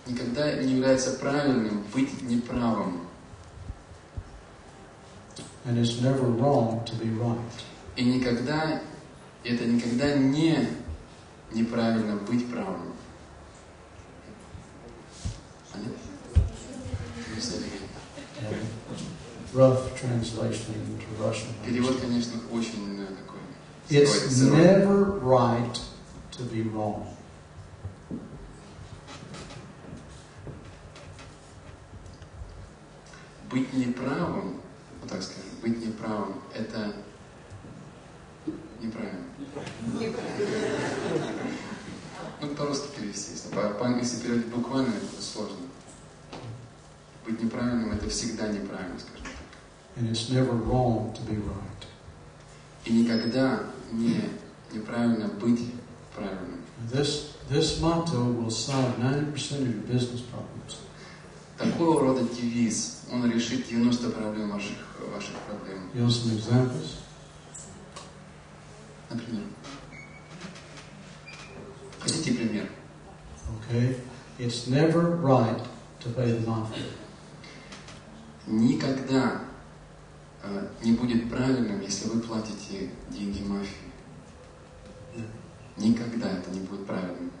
никогда не является правильным быть неправым.
And it's never wrong to be right.
И это никогда не неправильно быть правым.
Rough translation into Russian.
Перевод, конечно, очень такой.
It's never right to be wrong.
Быть неправым, вот так скажем, быть неправым, это неправильно. Ну, по-русски перевести. Если переводить буквально, это сложно. Быть неправильным, это всегда неправильно, скажем так.
And it's never wrong to be right.
И никогда не неправильно быть правильным.
This motto will solve 90% of your business problems.
Такого рода девиз, он решит 90% проблем ваших проблем.
You know some examples?
Например. Хотите пример?
Okay. It's never right to pay the mafia.
Никогда не будет правильным, если вы платите деньги мафии. Никогда это не будет правильным.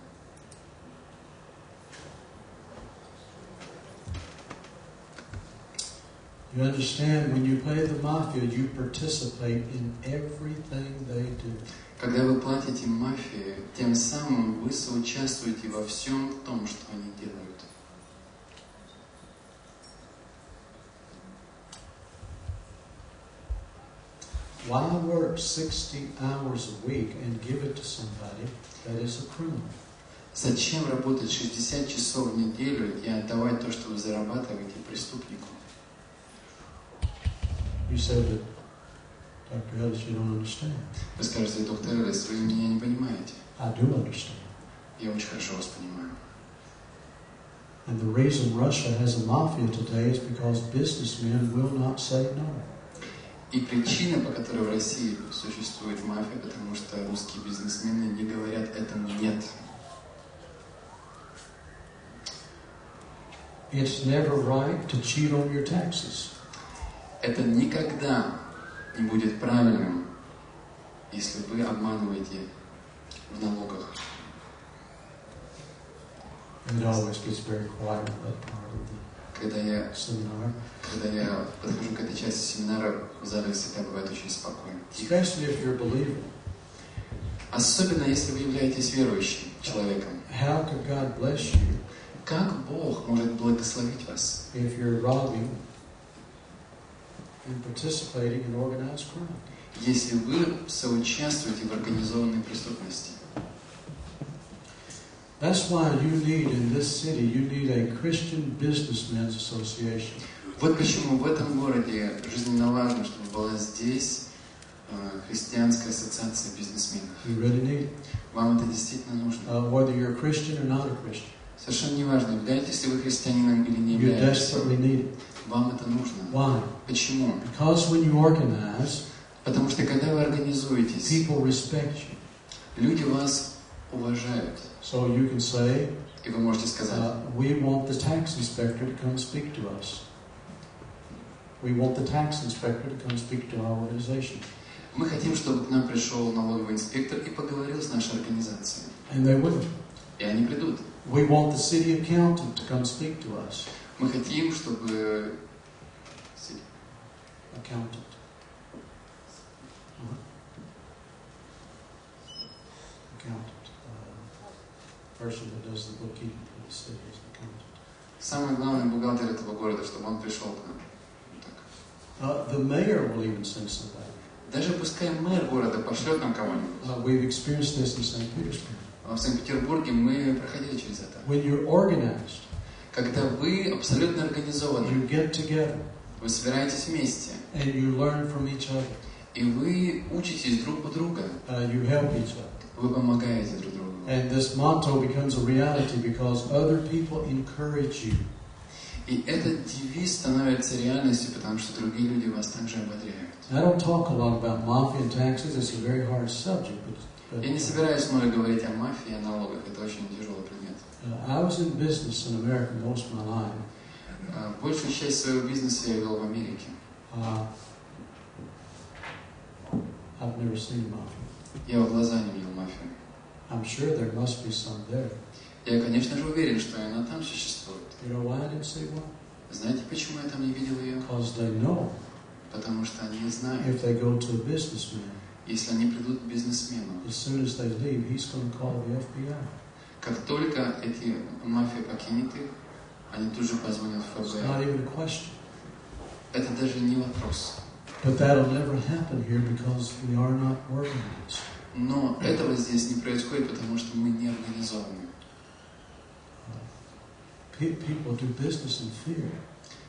You understand, when you pay the mafia, you participate in everything they do.
Когда вы платите мафии, тем самым вы соучаствуете во всем том, что они делают.
Why work 60 hours a week and give it to somebody that is a criminal?
Зачем работать 60 часов в неделю и отдавать то, что вы зарабатываете, преступнику?
You said that, Dr. Ellis, you don't understand.
Вы скажете, доктор Эллис, вы меня не понимаете.
I do understand.
Я очень хорошо вас понимаю.
And the reason Russia has a mafia today is because businessmen will not say no.
И причина, по которой в России существует мафия, потому что русские бизнесмены не говорят этому «нет».
It's never right to cheat on your taxes.
Это никогда не будет правильным, если вы обманываете в налогах.
And it always gets very quiet in that part of the seminar.
Когда я подхожу к этой части семинара, в зале всегда бывает очень спокойно.
Especially if you're a believer.
Особенно, если вы являетесь верующим человеком.
How could God bless you?
Как Бог может благословить вас?
If you're robbing and participating in organized crime.
Если вы соучаствуете в организованной преступности.
That's why you need in this city, you need a Christian Businessmen's Association.
Вот почему в этом городе жизненно важно, чтобы была здесь христианская ассоциация бизнесменов.
You really need it.
Вам это действительно нужно.
Whether you're a Christian or not a Christian.
Совершенно неважно, являетесь ли вы христианином или не
You
являетесь.
desperately need it.
Вам это нужно.
Why?
Почему?
Because when you organize,
потому что когда вы организуетесь,
people respect you.
люди вас уважают.
So you can say,
и вы можете сказать,
we want the tax inspector to come speak to us. We want the tax inspector to come speak to our organization.
Мы хотим, чтобы к нам пришел налоговый инспектор и поговорил с нашей организацией.
And they will.
И они придут.
We want the city accountant to come speak to us.
Мы хотим, чтобы...
Accountant. Accountant. Person that does the bookkeeping for the city is an accountant.
Самый главный бухгалтер этого города, чтобы он пришел к нам.
The mayor will even send somebody.
Даже пускай мэр города пошлет нам кого-нибудь.
We've experienced this in St. Petersburg.
В Санкт-Петербурге мы проходили через это.
When you're organized,
когда вы абсолютно организованы,
you get together,
вы собираетесь вместе,
and you learn from each other.
И вы учитесь друг у друга.
You help each other.
Вы помогаете друг другу.
And this motto becomes a reality because other people encourage you.
И этот девиз становится реальностью, потому что другие люди вас также ободряют.
I don't talk a lot about mafia and taxes. It's a very hard subject.
Я не собираюсь много говорить о мафии и о налогах. Это очень тяжелый предмет.
I was in business in America most of my life.
Большую часть своего бизнеса я вел в Америке.
I've never seen mafia.
Я в глаза не видел мафию.
I'm sure there must be some there.
Я, конечно же, уверен, что она там существует.
You know why I didn't see one?
Знаете, почему я там не видел ее?
Because they know.
Потому что они знают.
If they go to a businessman,
если они придут к бизнесмену,
as soon as they leave, he's going to call the FBI.
Как только эти мафия покинет их, они тут же позвонят в ФБР.
It's not even a question.
Это даже не вопрос.
But that'll never happen here because we are not organized.
Но этого здесь не происходит, потому что мы не организованы.
People do business in fear.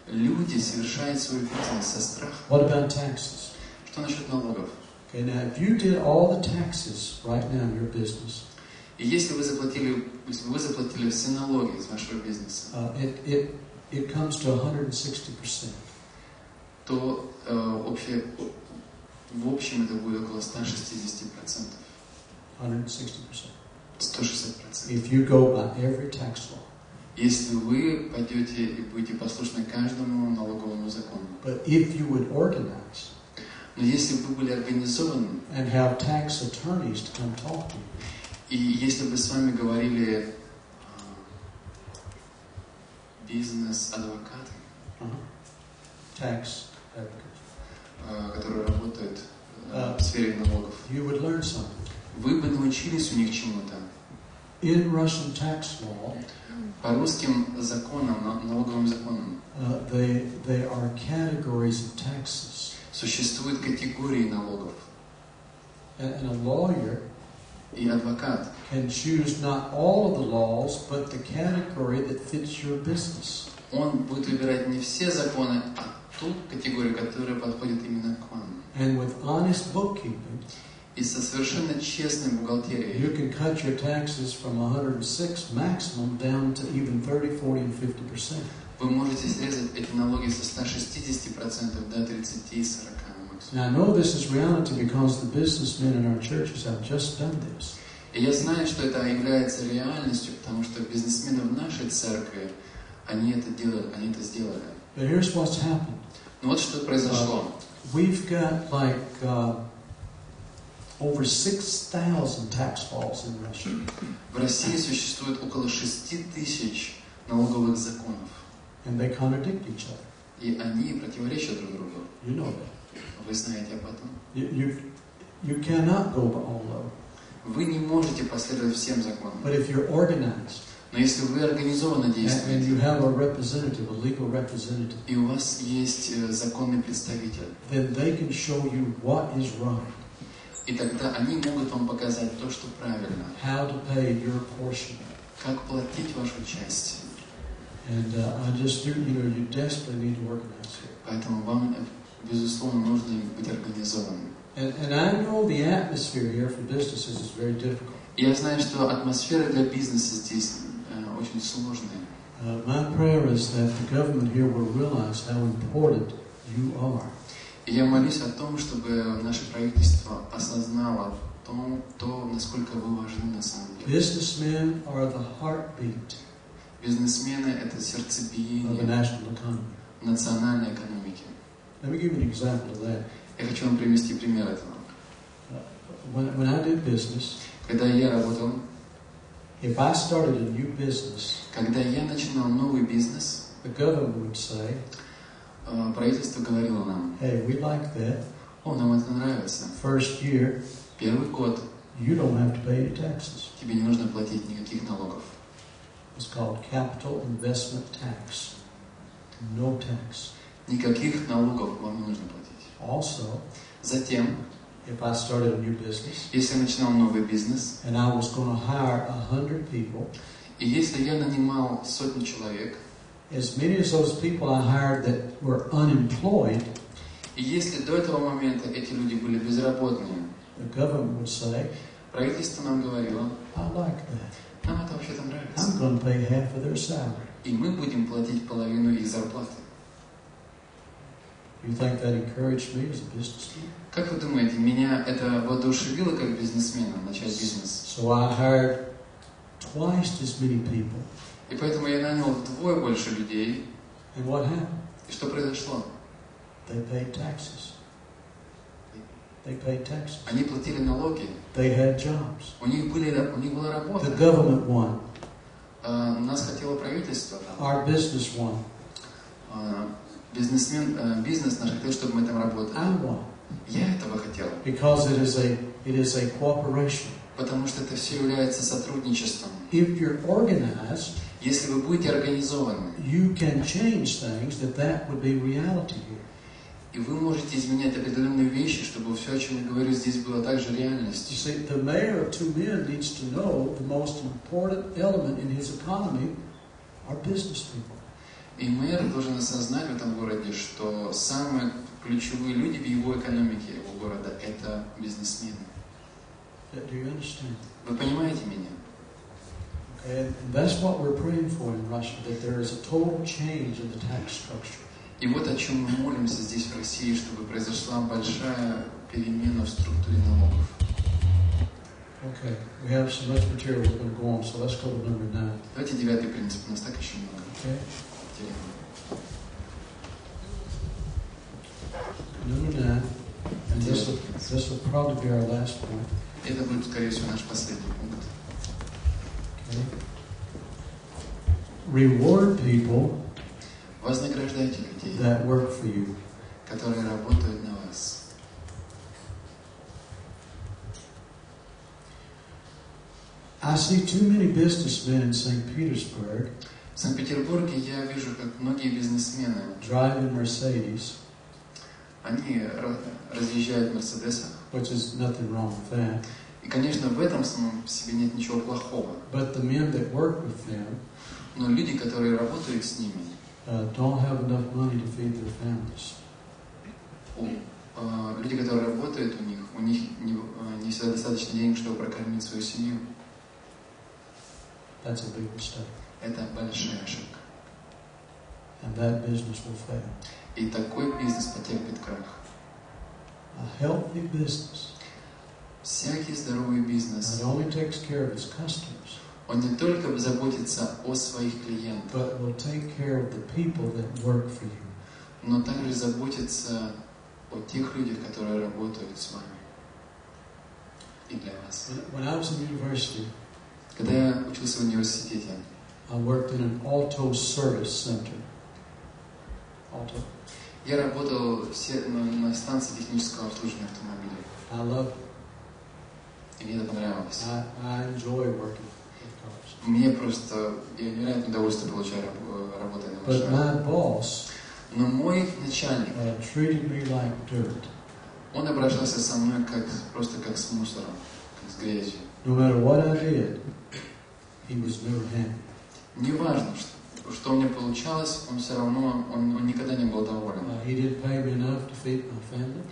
Люди совершают свой бизнес со страхом.
What about taxes?
Что насчет налогов?
Okay, now if you did all the taxes right now in your business,
и если вы заплатили все налоги из вашего бизнеса,
it comes to 160%.
То в общем это будет около 160%.
160%.
160%.
If you go by every tax law.
Если вы пойдете и будете послушны каждому налоговому закону.
But if you would organize,
но если бы вы были организованы,
and have tax attorneys to come talk to you,
и если бы с вами говорили бизнес-адвокаты,
tax advocates,
которые работают в сфере налогов,
you would learn something.
Вы бы научились у них чему-то.
In Russian tax law,
по русским законам, налоговым законам,
they are categories of taxes.
Существуют категории налогов.
And a lawyer
и адвокат
can choose not all of the laws, but the category that fits your business.
Он будет выбирать не все законы, а ту категорию, которая подходит именно к вам.
And with honest bookkeeping,
и со совершенно честной бухгалтерией,
you can cut your taxes from 106 maximum down to even 30, 40, and 50%.
Вы можете срезать эти налоги со 160% до 30-40%.
Now I know this is reality because the businessmen in our churches have just done this.
И я знаю, что это является реальностью, потому что бизнесмены в нашей церкви, они это сделали.
But here's what's happened.
Но вот что произошло.
We've got like over 6,000 tax laws in Russia.
В России существует около 6,000 налоговых законов.
And they contradict each other.
И они противоречат друг другу.
You know that.
Вы знаете об этом.
You cannot go by all of them.
Вы не можете последовать всем законам.
But if you're organized,
но если вы организованно действуете,
and you have a representative, a legal representative,
и у вас есть законный представитель,
then they can show you what is right.
И тогда они могут вам показать то, что правильно.
How to pay your portion.
Как платить вашу часть.
And I just, you desperately need to organize here.
Поэтому вам, безусловно, нужно быть организованным.
And I know the atmosphere here for businesses is very difficult.
Я знаю, что атмосфера для бизнеса здесь очень сложная.
My prayer is that the government here will realize how important you are.
И я молюсь о том, чтобы наше правительство осознало то, насколько вы важны на самом деле.
Businessmen are the heartbeat.
Бизнесмены – это сердцебиение национальной экономики.
Let me give you an example of that.
Я хочу вам привести пример этого.
When I did business,
когда я работал,
if I started a new business,
когда я начинал новый бизнес,
the government would say,
правительство говорило нам:
hey, we like that.
О, нам это нравится.
First year,
Первый год
you don't have to pay any taxes.
тебе не нужно платить никаких налогов.
It's called capital investment tax. No tax.
Никаких налогов вам не нужно платить.
Also,
Затем,
if I started a new business,
если я начинал новый бизнес,
and I was going to hire 100 people,
и если я нанимал сотню человек,
as many as those people I hired that were unemployed,
и если до этого момента эти люди были безработными,
the government would say,
правительство нам говорило:
I like that.
нам это вообще-то нравится.
I'm going to pay half of their salary.
И мы будем платить половину их зарплаты.
You think that encouraged me as a businessman?
Как вы думаете, меня это воодушевило как бизнесмена начать бизнес?
So I hired twice as many people.
И поэтому я нанял вдвое больше людей.
And what happened?
И что произошло?
They paid taxes. They paid taxes.
Они платили налоги.
They had jobs.
У них была работа.
The government won.
Нас хотело правительство.
Our business won.
Бизнес наш хотел, чтобы мы там работали.
I won.
Я этого хотел.
Because it is a cooperation.
Потому что это все является сотрудничеством.
If you're organized,
если вы будете организованы,
you can change things that would be reality here.
И вы можете изменять определенные вещи, чтобы все, о чем я говорю здесь, было также реальностью.
You see, the mayor of Tюмень needs to know the most important element in his economy are business people.
И мэр должен осознать в этом городе, что самые ключевые люди в его экономике, его города, это бизнесмены.
Do you understand?
Вы понимаете меня?
Okay, and that's what we're praying for in Russia, that there is a total change in the tax structure.
И вот о чем мы молимся здесь в России, чтобы произошла большая перемена в структуре налогов.
Okay, we have so much material we're going to go on, so let's go to number 9.
Давайте 9 принцип, у нас так еще много.
Okay. Number 9, and this will probably be our last point.
Это будет, скорее всего, наш последний пункт.
Okay. Reward people
Вознаграждайте людей,
that work for you.
которые работают на вас.
I see too many businessmen in St. Petersburg
В Санкт-Петербурге я вижу, как многие бизнесмены
driving Mercedes,
они разъезжают в Мерседесах.
which is nothing wrong with that.
И, конечно, в этом самом себе нет ничего плохого.
But the men that work with them
Но люди, которые работают с ними,
don't have enough money to feed their families.
Люди, которые работают у них не всегда достаточно денег, чтобы прокормить свою семью.
That's a big mistake.
Это большая ошибка.
And that business will fail.
И такой бизнес потерпит крах.
A healthy business
Всякий здоровый бизнес,
not only takes care of its customers,
он не только заботится о своих клиентах,
but will take care of the people that work for you.
но также заботится о тех людях, которые работают с вами и для вас.
When I was in university,
Когда я учился в университете,
I worked in an auto service center. Auto.
я работал на станции технического обслуживания автомобилей.
I loved it.
И мне это понравилось.
I enjoy working with cars.
Мне просто, я невероятное удовольствие получаю, работая на
But
машинах.
my boss
Но мой начальник,
treated me like dirt.
он обращался со мной просто как с мусором, как с грязью.
No matter what I did, he was never happy.
Неважно, что у меня получалось, он все равно, он никогда не был доволен.
He didn't pay me enough to feed my family.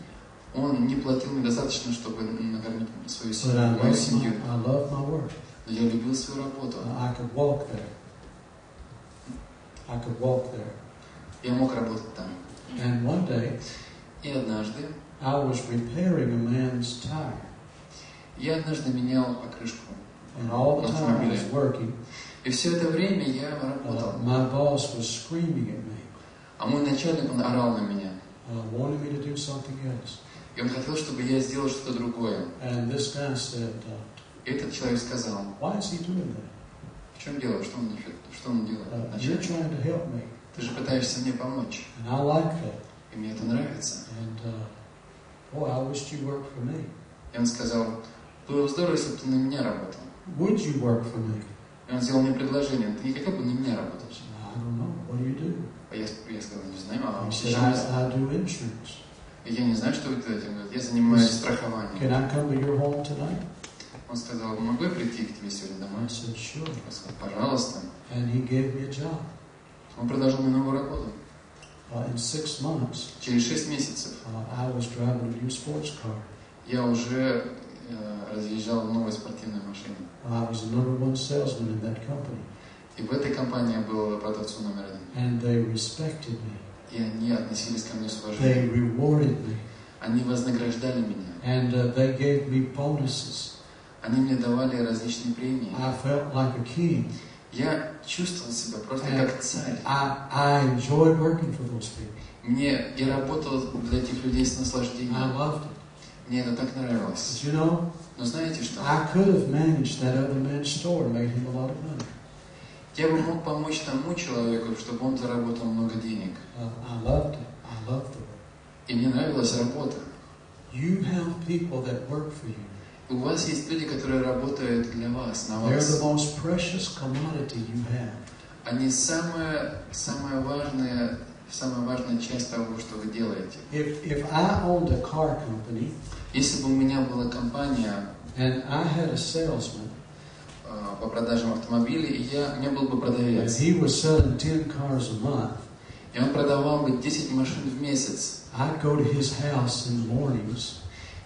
Он не платил мне достаточно, чтобы накормить свою
But
мою семью.
I love my work.
Но я любил свою работу.
I could walk there. I could walk there.
Я мог работать там.
And one day,
И однажды,
I was repairing a man's tire.
я однажды менял покрышку
And all
на
the time I
автомобиле.
was working,
И все это время я работал.
my boss was screaming at me,
А мой начальник, он орал на меня.
wanting me to do something else.
И он хотел, чтобы я сделал что-то другое.
And this guy said,
И этот человек сказал:
why is he doing that?
в чем дело? Что он делает?
You're trying to help me.
Ты же пытаешься мне помочь.
And I like that.
И мне это нравится.
And boy, I wished you worked for me.
И он сказал, было бы здорово, если бы ты на меня работал.
Would you work for me?
И он сделал мне предложение, ты не хотел бы на меня работать?
I don't know. What do you do?
А я сказал, не знаю, а
He said, I do insurance.
я не знаю, что вы делаете. Он говорит, я занимаюсь страхованием.
Can I come to your home tonight?
Он сказал, могу я прийти к тебе сегодня домой?
I said, sure.
Я сказал, пожалуйста.
And he gave me a job.
Он предложил мне новую работу.
In 6 months,
Через 6 месяцев
I was driving a new sports car.
я уже разъезжал в новой спортивной машине.
I was the #1 salesman in that company.
И в этой компании я был продавцом номер 1.
And they respected me.
И они относились ко мне с
They
уважением.
rewarded me.
Они вознаграждали меня.
And they gave me bonuses.
Они мне давали различные премии.
I felt like a king.
Я чувствовал себя просто как царь.
I enjoyed working for those people.
Я работал для этих людей с
I
наслаждением.
loved it.
Мне это так нравилось.
But you know,
Но знаете что?
I could have managed that other man's store and made him a lot of money.
Я бы мог помочь тому человеку, чтобы он заработал много денег.
I loved it. I loved it.
И мне нравилась работа.
You have people that work for you.
У вас есть люди, которые работают для вас, на
They're the
вас.
most precious commodity you have.
Они самая важная часть того, что вы делаете.
If I owned a car company,
Если бы у меня была компания
and I had a salesman,
по продажам автомобилей, и у меня был бы
and
продавец,
he was selling 10 cars a month,
и он продавал бы 10 машин в месяц,
I'd go to his house in the mornings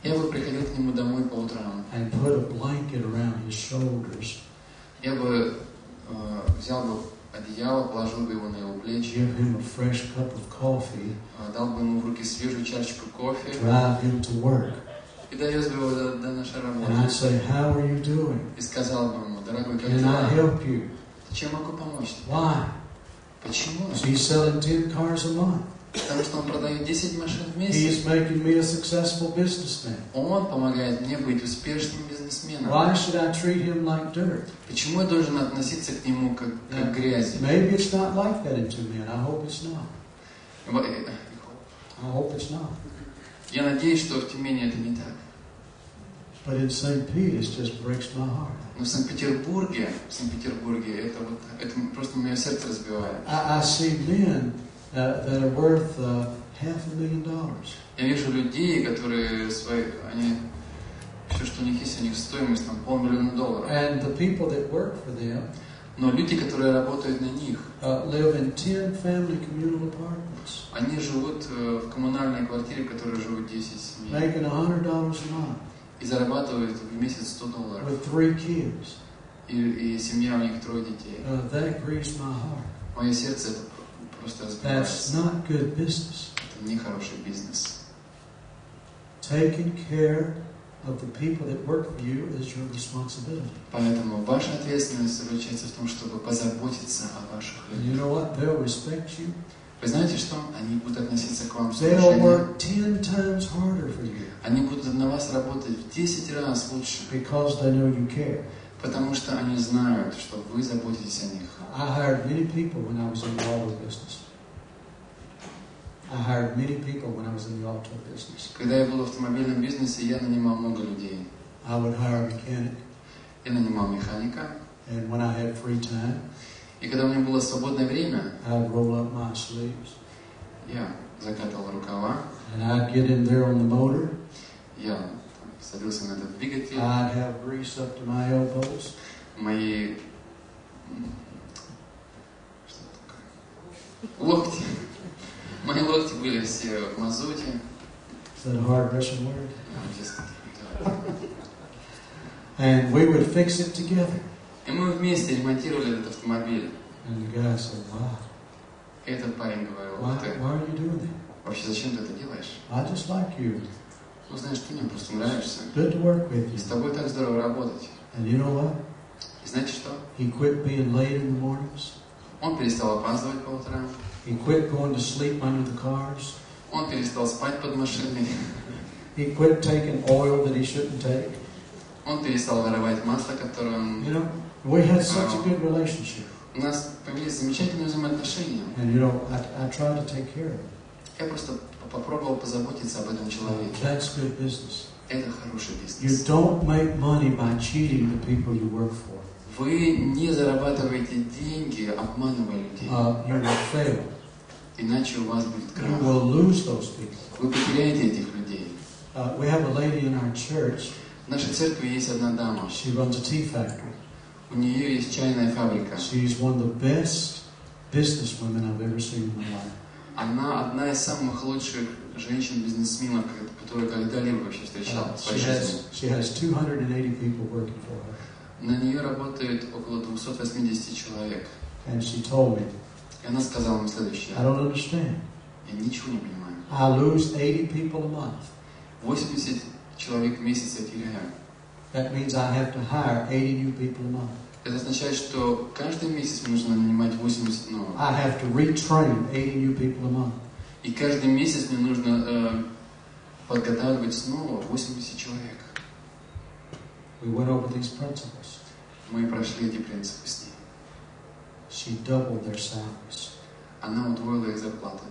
я бы приходил к нему домой по утрам,
and put a blanket around his shoulders,
я бы взял бы одеяло, положил бы его на его плечи,
give him a fresh cup of coffee,
дал бы ему в руки свежую чашечку кофе
drive him to work.
и довез бы его до нашей
And I'd
работы.
say, how are you doing?
И сказал бы ему, дорогой, как
Can I
дела?
help you?
Чем могу помочь?
Why?
Почему?
He's selling 10 cars a month.
Потому что он продает 10 машин в месяц.
He's making me a successful businessman.
Он помогает мне быть успешным бизнесменом.
Why should I treat him like dirt?
Почему я должен относиться к нему как к грязи?
Maybe it's not like that in Tюмень. I hope it's not. I hope it's not.
Я надеюсь, что в Тюмени это не так.
But in St. Pete, it just breaks my heart.
Но в Санкт-Петербурге это просто мое сердце разбивает.
I see men that are worth $500,000.
Я вижу людей, которые все, что у них есть, у них стоимость там $500,000.
And the people that work for them
Но люди, которые работают на них,
live in 10 family communal apartments,
они живут в коммунальной квартире, в которой живут 10 семей.
making $100 a month
И зарабатывают в месяц $100.
with 3 kids.
И семья, у них 3 детей.
That grieves my heart.
Мое сердце это просто
That's
разбивается.
not good business.
Это не хороший бизнес.
Taking care of the people that work for you is your responsibility.
Поэтому ваша ответственность заключается в том, чтобы позаботиться о ваших
And you
людях.
know what? They'll respect you.
Вы знаете что? Они будут относиться к вам с
They'll
уважением.
work 10 times harder for you
Они будут на вас работать в 10 раз лучше,
because they know you care.
потому что они знают, что вы заботитесь о них.
I hired many people when I was in the auto business.
Когда я был в автомобильном бизнесе, я нанимал много людей.
I would hire a mechanic,
Я нанимал механика,
and when I had free time,
и когда у меня было свободное время,
I'd roll up my sleeves,
я закатывал рукава,
and I'd get in there on the motor.
я садился на этот двигатель,
I'd have grease up to my elbows.
мои локти, мои локти были все в мазуте.
Is that a hard Russian word?
Да.
And we would fix it together.
И мы вместе ремонтировали этот автомобиль.
And the guy said, "Wow,
И этот парень говорил,
why
ух ты,
are you doing that?
вообще зачем ты это делаешь?
I just like you.
Ну знаешь, ты мне просто нравишься.
Good to work with
С
you."
тобой так здорово работать.
And you know what?
И знаете что?
He quit being late in the mornings.
Он перестал опаздывать по утрам.
He quit going to sleep under the cars.
Он перестал спать под машиной.
He quit taking oil that he shouldn't take.
Он перестал воровать масло, которое он...
You know, we had such a good relationship.
У нас появились замечательные взаимоотношения.
And you know, I try to take care of it.
Я просто попробовал позаботиться об этом человеке.
That's good business.
Это хороший
You
бизнес.
don't make money by cheating the people you work for.
Вы не зарабатываете деньги, обманывая людей.
You will fail.
Иначе у вас будет
You
крах.
will lose those people.
Вы потеряете этих людей.
We have a lady in our church.
В нашей церкви есть одна дама.
She runs a tea factory.
У нее есть чайная фабрика.
She's one of the best businesswomen I've ever seen in my life.
Она одна из самых лучших женщин-бизнесменов, которые когда-либо вообще встречал в своей жизни.
She has 280 people working for her.
На нее работает около 280 человек.
And she told me,
И она сказала мне следующее.
I don't understand.
Я ничего не понимаю.
I lose 80 people a month.
80 человек в месяц я теряю.
That means I have to hire 80 new people a month.
Это означает, что каждый месяц мне нужно нанимать 80 новых.
I have to retrain 80 new people a month.
И каждый месяц мне нужно подготавливать снова 80 человек.
We went over these principles.
Мы прошли эти принципы с ней.
She doubled their salaries.
Она удвоила их зарплаты.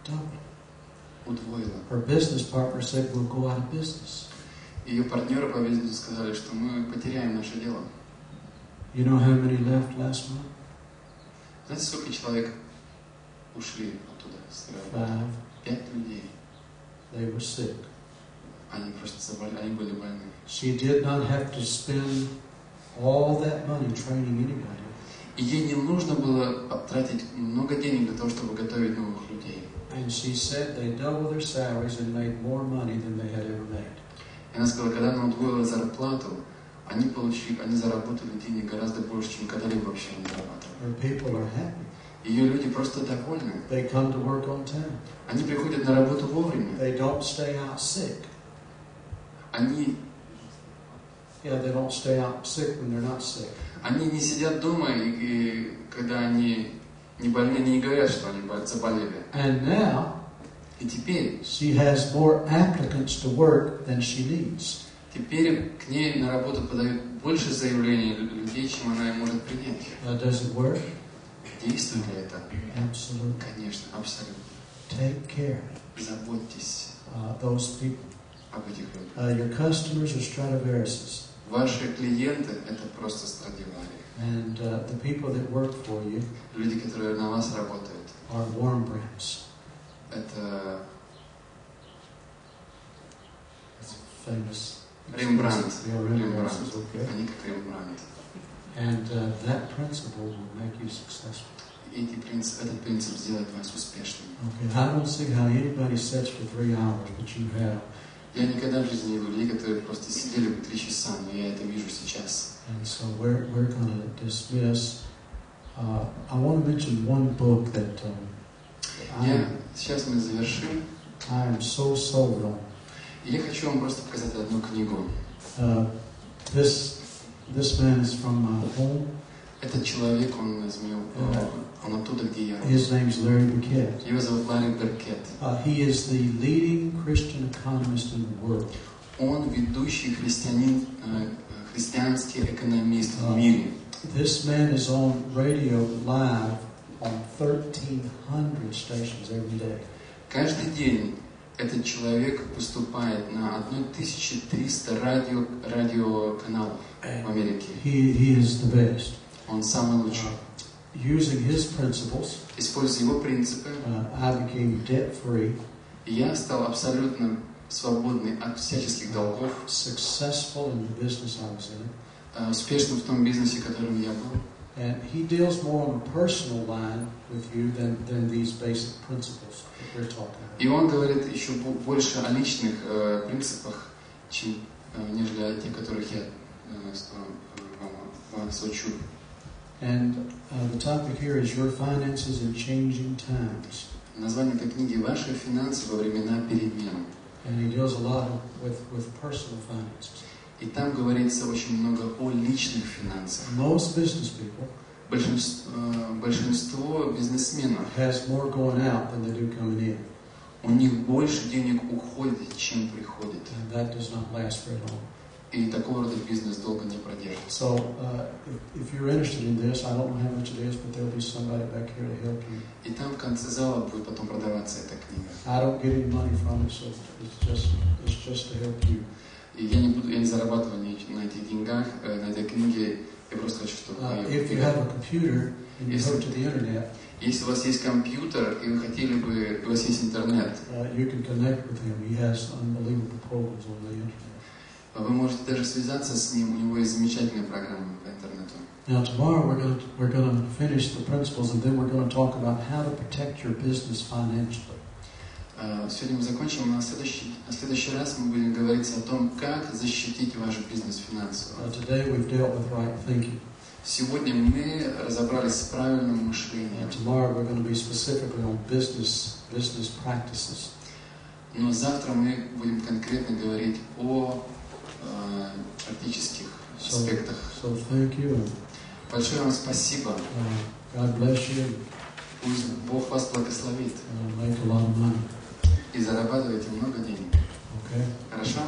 Doubled.
Удвоила.
Her business partner said we'll go out of business.
Ее партнеры по бизнесу сказали, что мы потеряем наше дело.
You know how many left last month?
Знаете, сколько человек ушли оттуда? 5 людей.
They were sick.
Они просто заболели, они были больны.
She did not have to spend all that money training anybody.
И ей не нужно было тратить много денег для того, чтобы готовить новых людей.
And she said they doubled their salaries and made more money than they had ever made.
И она сказала, когда она удвоила зарплату, они заработали денег гораздо больше, чем когда-либо вообще не зарабатывали.
Her people are happy.
Ее люди просто довольны.
They come to work on time.
Они приходят на работу вовремя.
They don't stay out sick.
Они
They don't stay out sick when they're not sick.
Они не сидят дома, и когда они не больны, они не говорят, что они заболели.
And now,
И теперь
she has more applicants to work than she needs.
Теперь к ней на работу подают больше заявлений людей, чем она может принять.
Does it work?
Действует ли это?
Absolutely.
Конечно, абсолютно.
Take care.
Заботьтесь
Those people.
об этих людях.
Your customers are Stradivariuses.
Ваши клиенты — это просто Страдивари.
And the people that work for you
Люди, которые на вас работают,
are Warmbrands.
это
Famous.
Рембрандт.
Рембрандт. Okay.
Они как Рембрандт.
And that principle will make you successful.
И этот принцип сделает вас успешным.
Okay. I don't see how anybody sits for 3 hours, but you have.
Я никогда в жизни не видел людей, которые просто сидели бы 3 часа, но я это вижу сейчас.
And so we're going to dismiss. I want to mention one book that
Сейчас мы завершим.
I am so sold on.
Я хочу вам просто показать одну книгу.
This man is from home.
Этот человек, он оттуда, где я.
His name is Larry Burkett.
Его зовут Ларри Беркет.
He is the leading Christian economist in the world.
Он ведущий христианский экономист в мире.
This man is on radio live on 1,300 stations every day.
Каждый день этот человек выступает на 1300 радиоканалов в Америке.
He is the best.
Он самый лучший.
Using his principles,
Используя его принципы,
I became debt-free.
Я стал абсолютно свободный от всяческих долгов.
Successful in the business I was in.
Успешным в том бизнесе, в котором я был.
And he deals more on a personal line with you than these basic principles that we're talking about.
И он говорит еще больше о личных принципах, нежели о тех, которых я вас учу.
And the topic here is your finances in changing times.
Название этой книги «Ваши финансы во времена перемен».
And he deals a lot with personal finances.
И там говорится очень много о личных финансах.
Most business people
большинство бизнесменов
has more going out than they do coming in.
У них больше денег уходит, чем приходит.
And that does not last very long.
И такого рода бизнес долго не продержится.
So, if you're interested in this, I don't know how much it is, but there'll be somebody back here to help you.
И там в конце зала будет потом продаваться эта книга.
I don't get any money from it, so it's just to help you.
И я не зарабатываю на этих деньгах, на этой книге. Я просто хочу, чтобы
If you have a computer and you go to the internet,
если у вас есть компьютер и вы хотели бы, у вас есть интернет,
you can connect with him. He has unbelievable programs on the internet.
вы можете даже связаться с ним. У него есть замечательные программы по интернету.
Now tomorrow we're going to finish the principles, and then we're going to talk about how to protect your business financially.
Сегодня мы закончим, а на следующий раз мы будем говорить о том, как защитить ваш бизнес финансово.
Today we've dealt with right thinking.
Сегодня мы разобрались с правильным мышлением.
Tomorrow we're going to be specifically on business practices.
Но завтра мы будем конкретно говорить о практических аспектах.
So thank you.
Большое вам спасибо.
God bless you.
Пусть Бог вас благословит.
Make a lot of money.
И зарабатывайте много денег.
Okay.
Хорошо?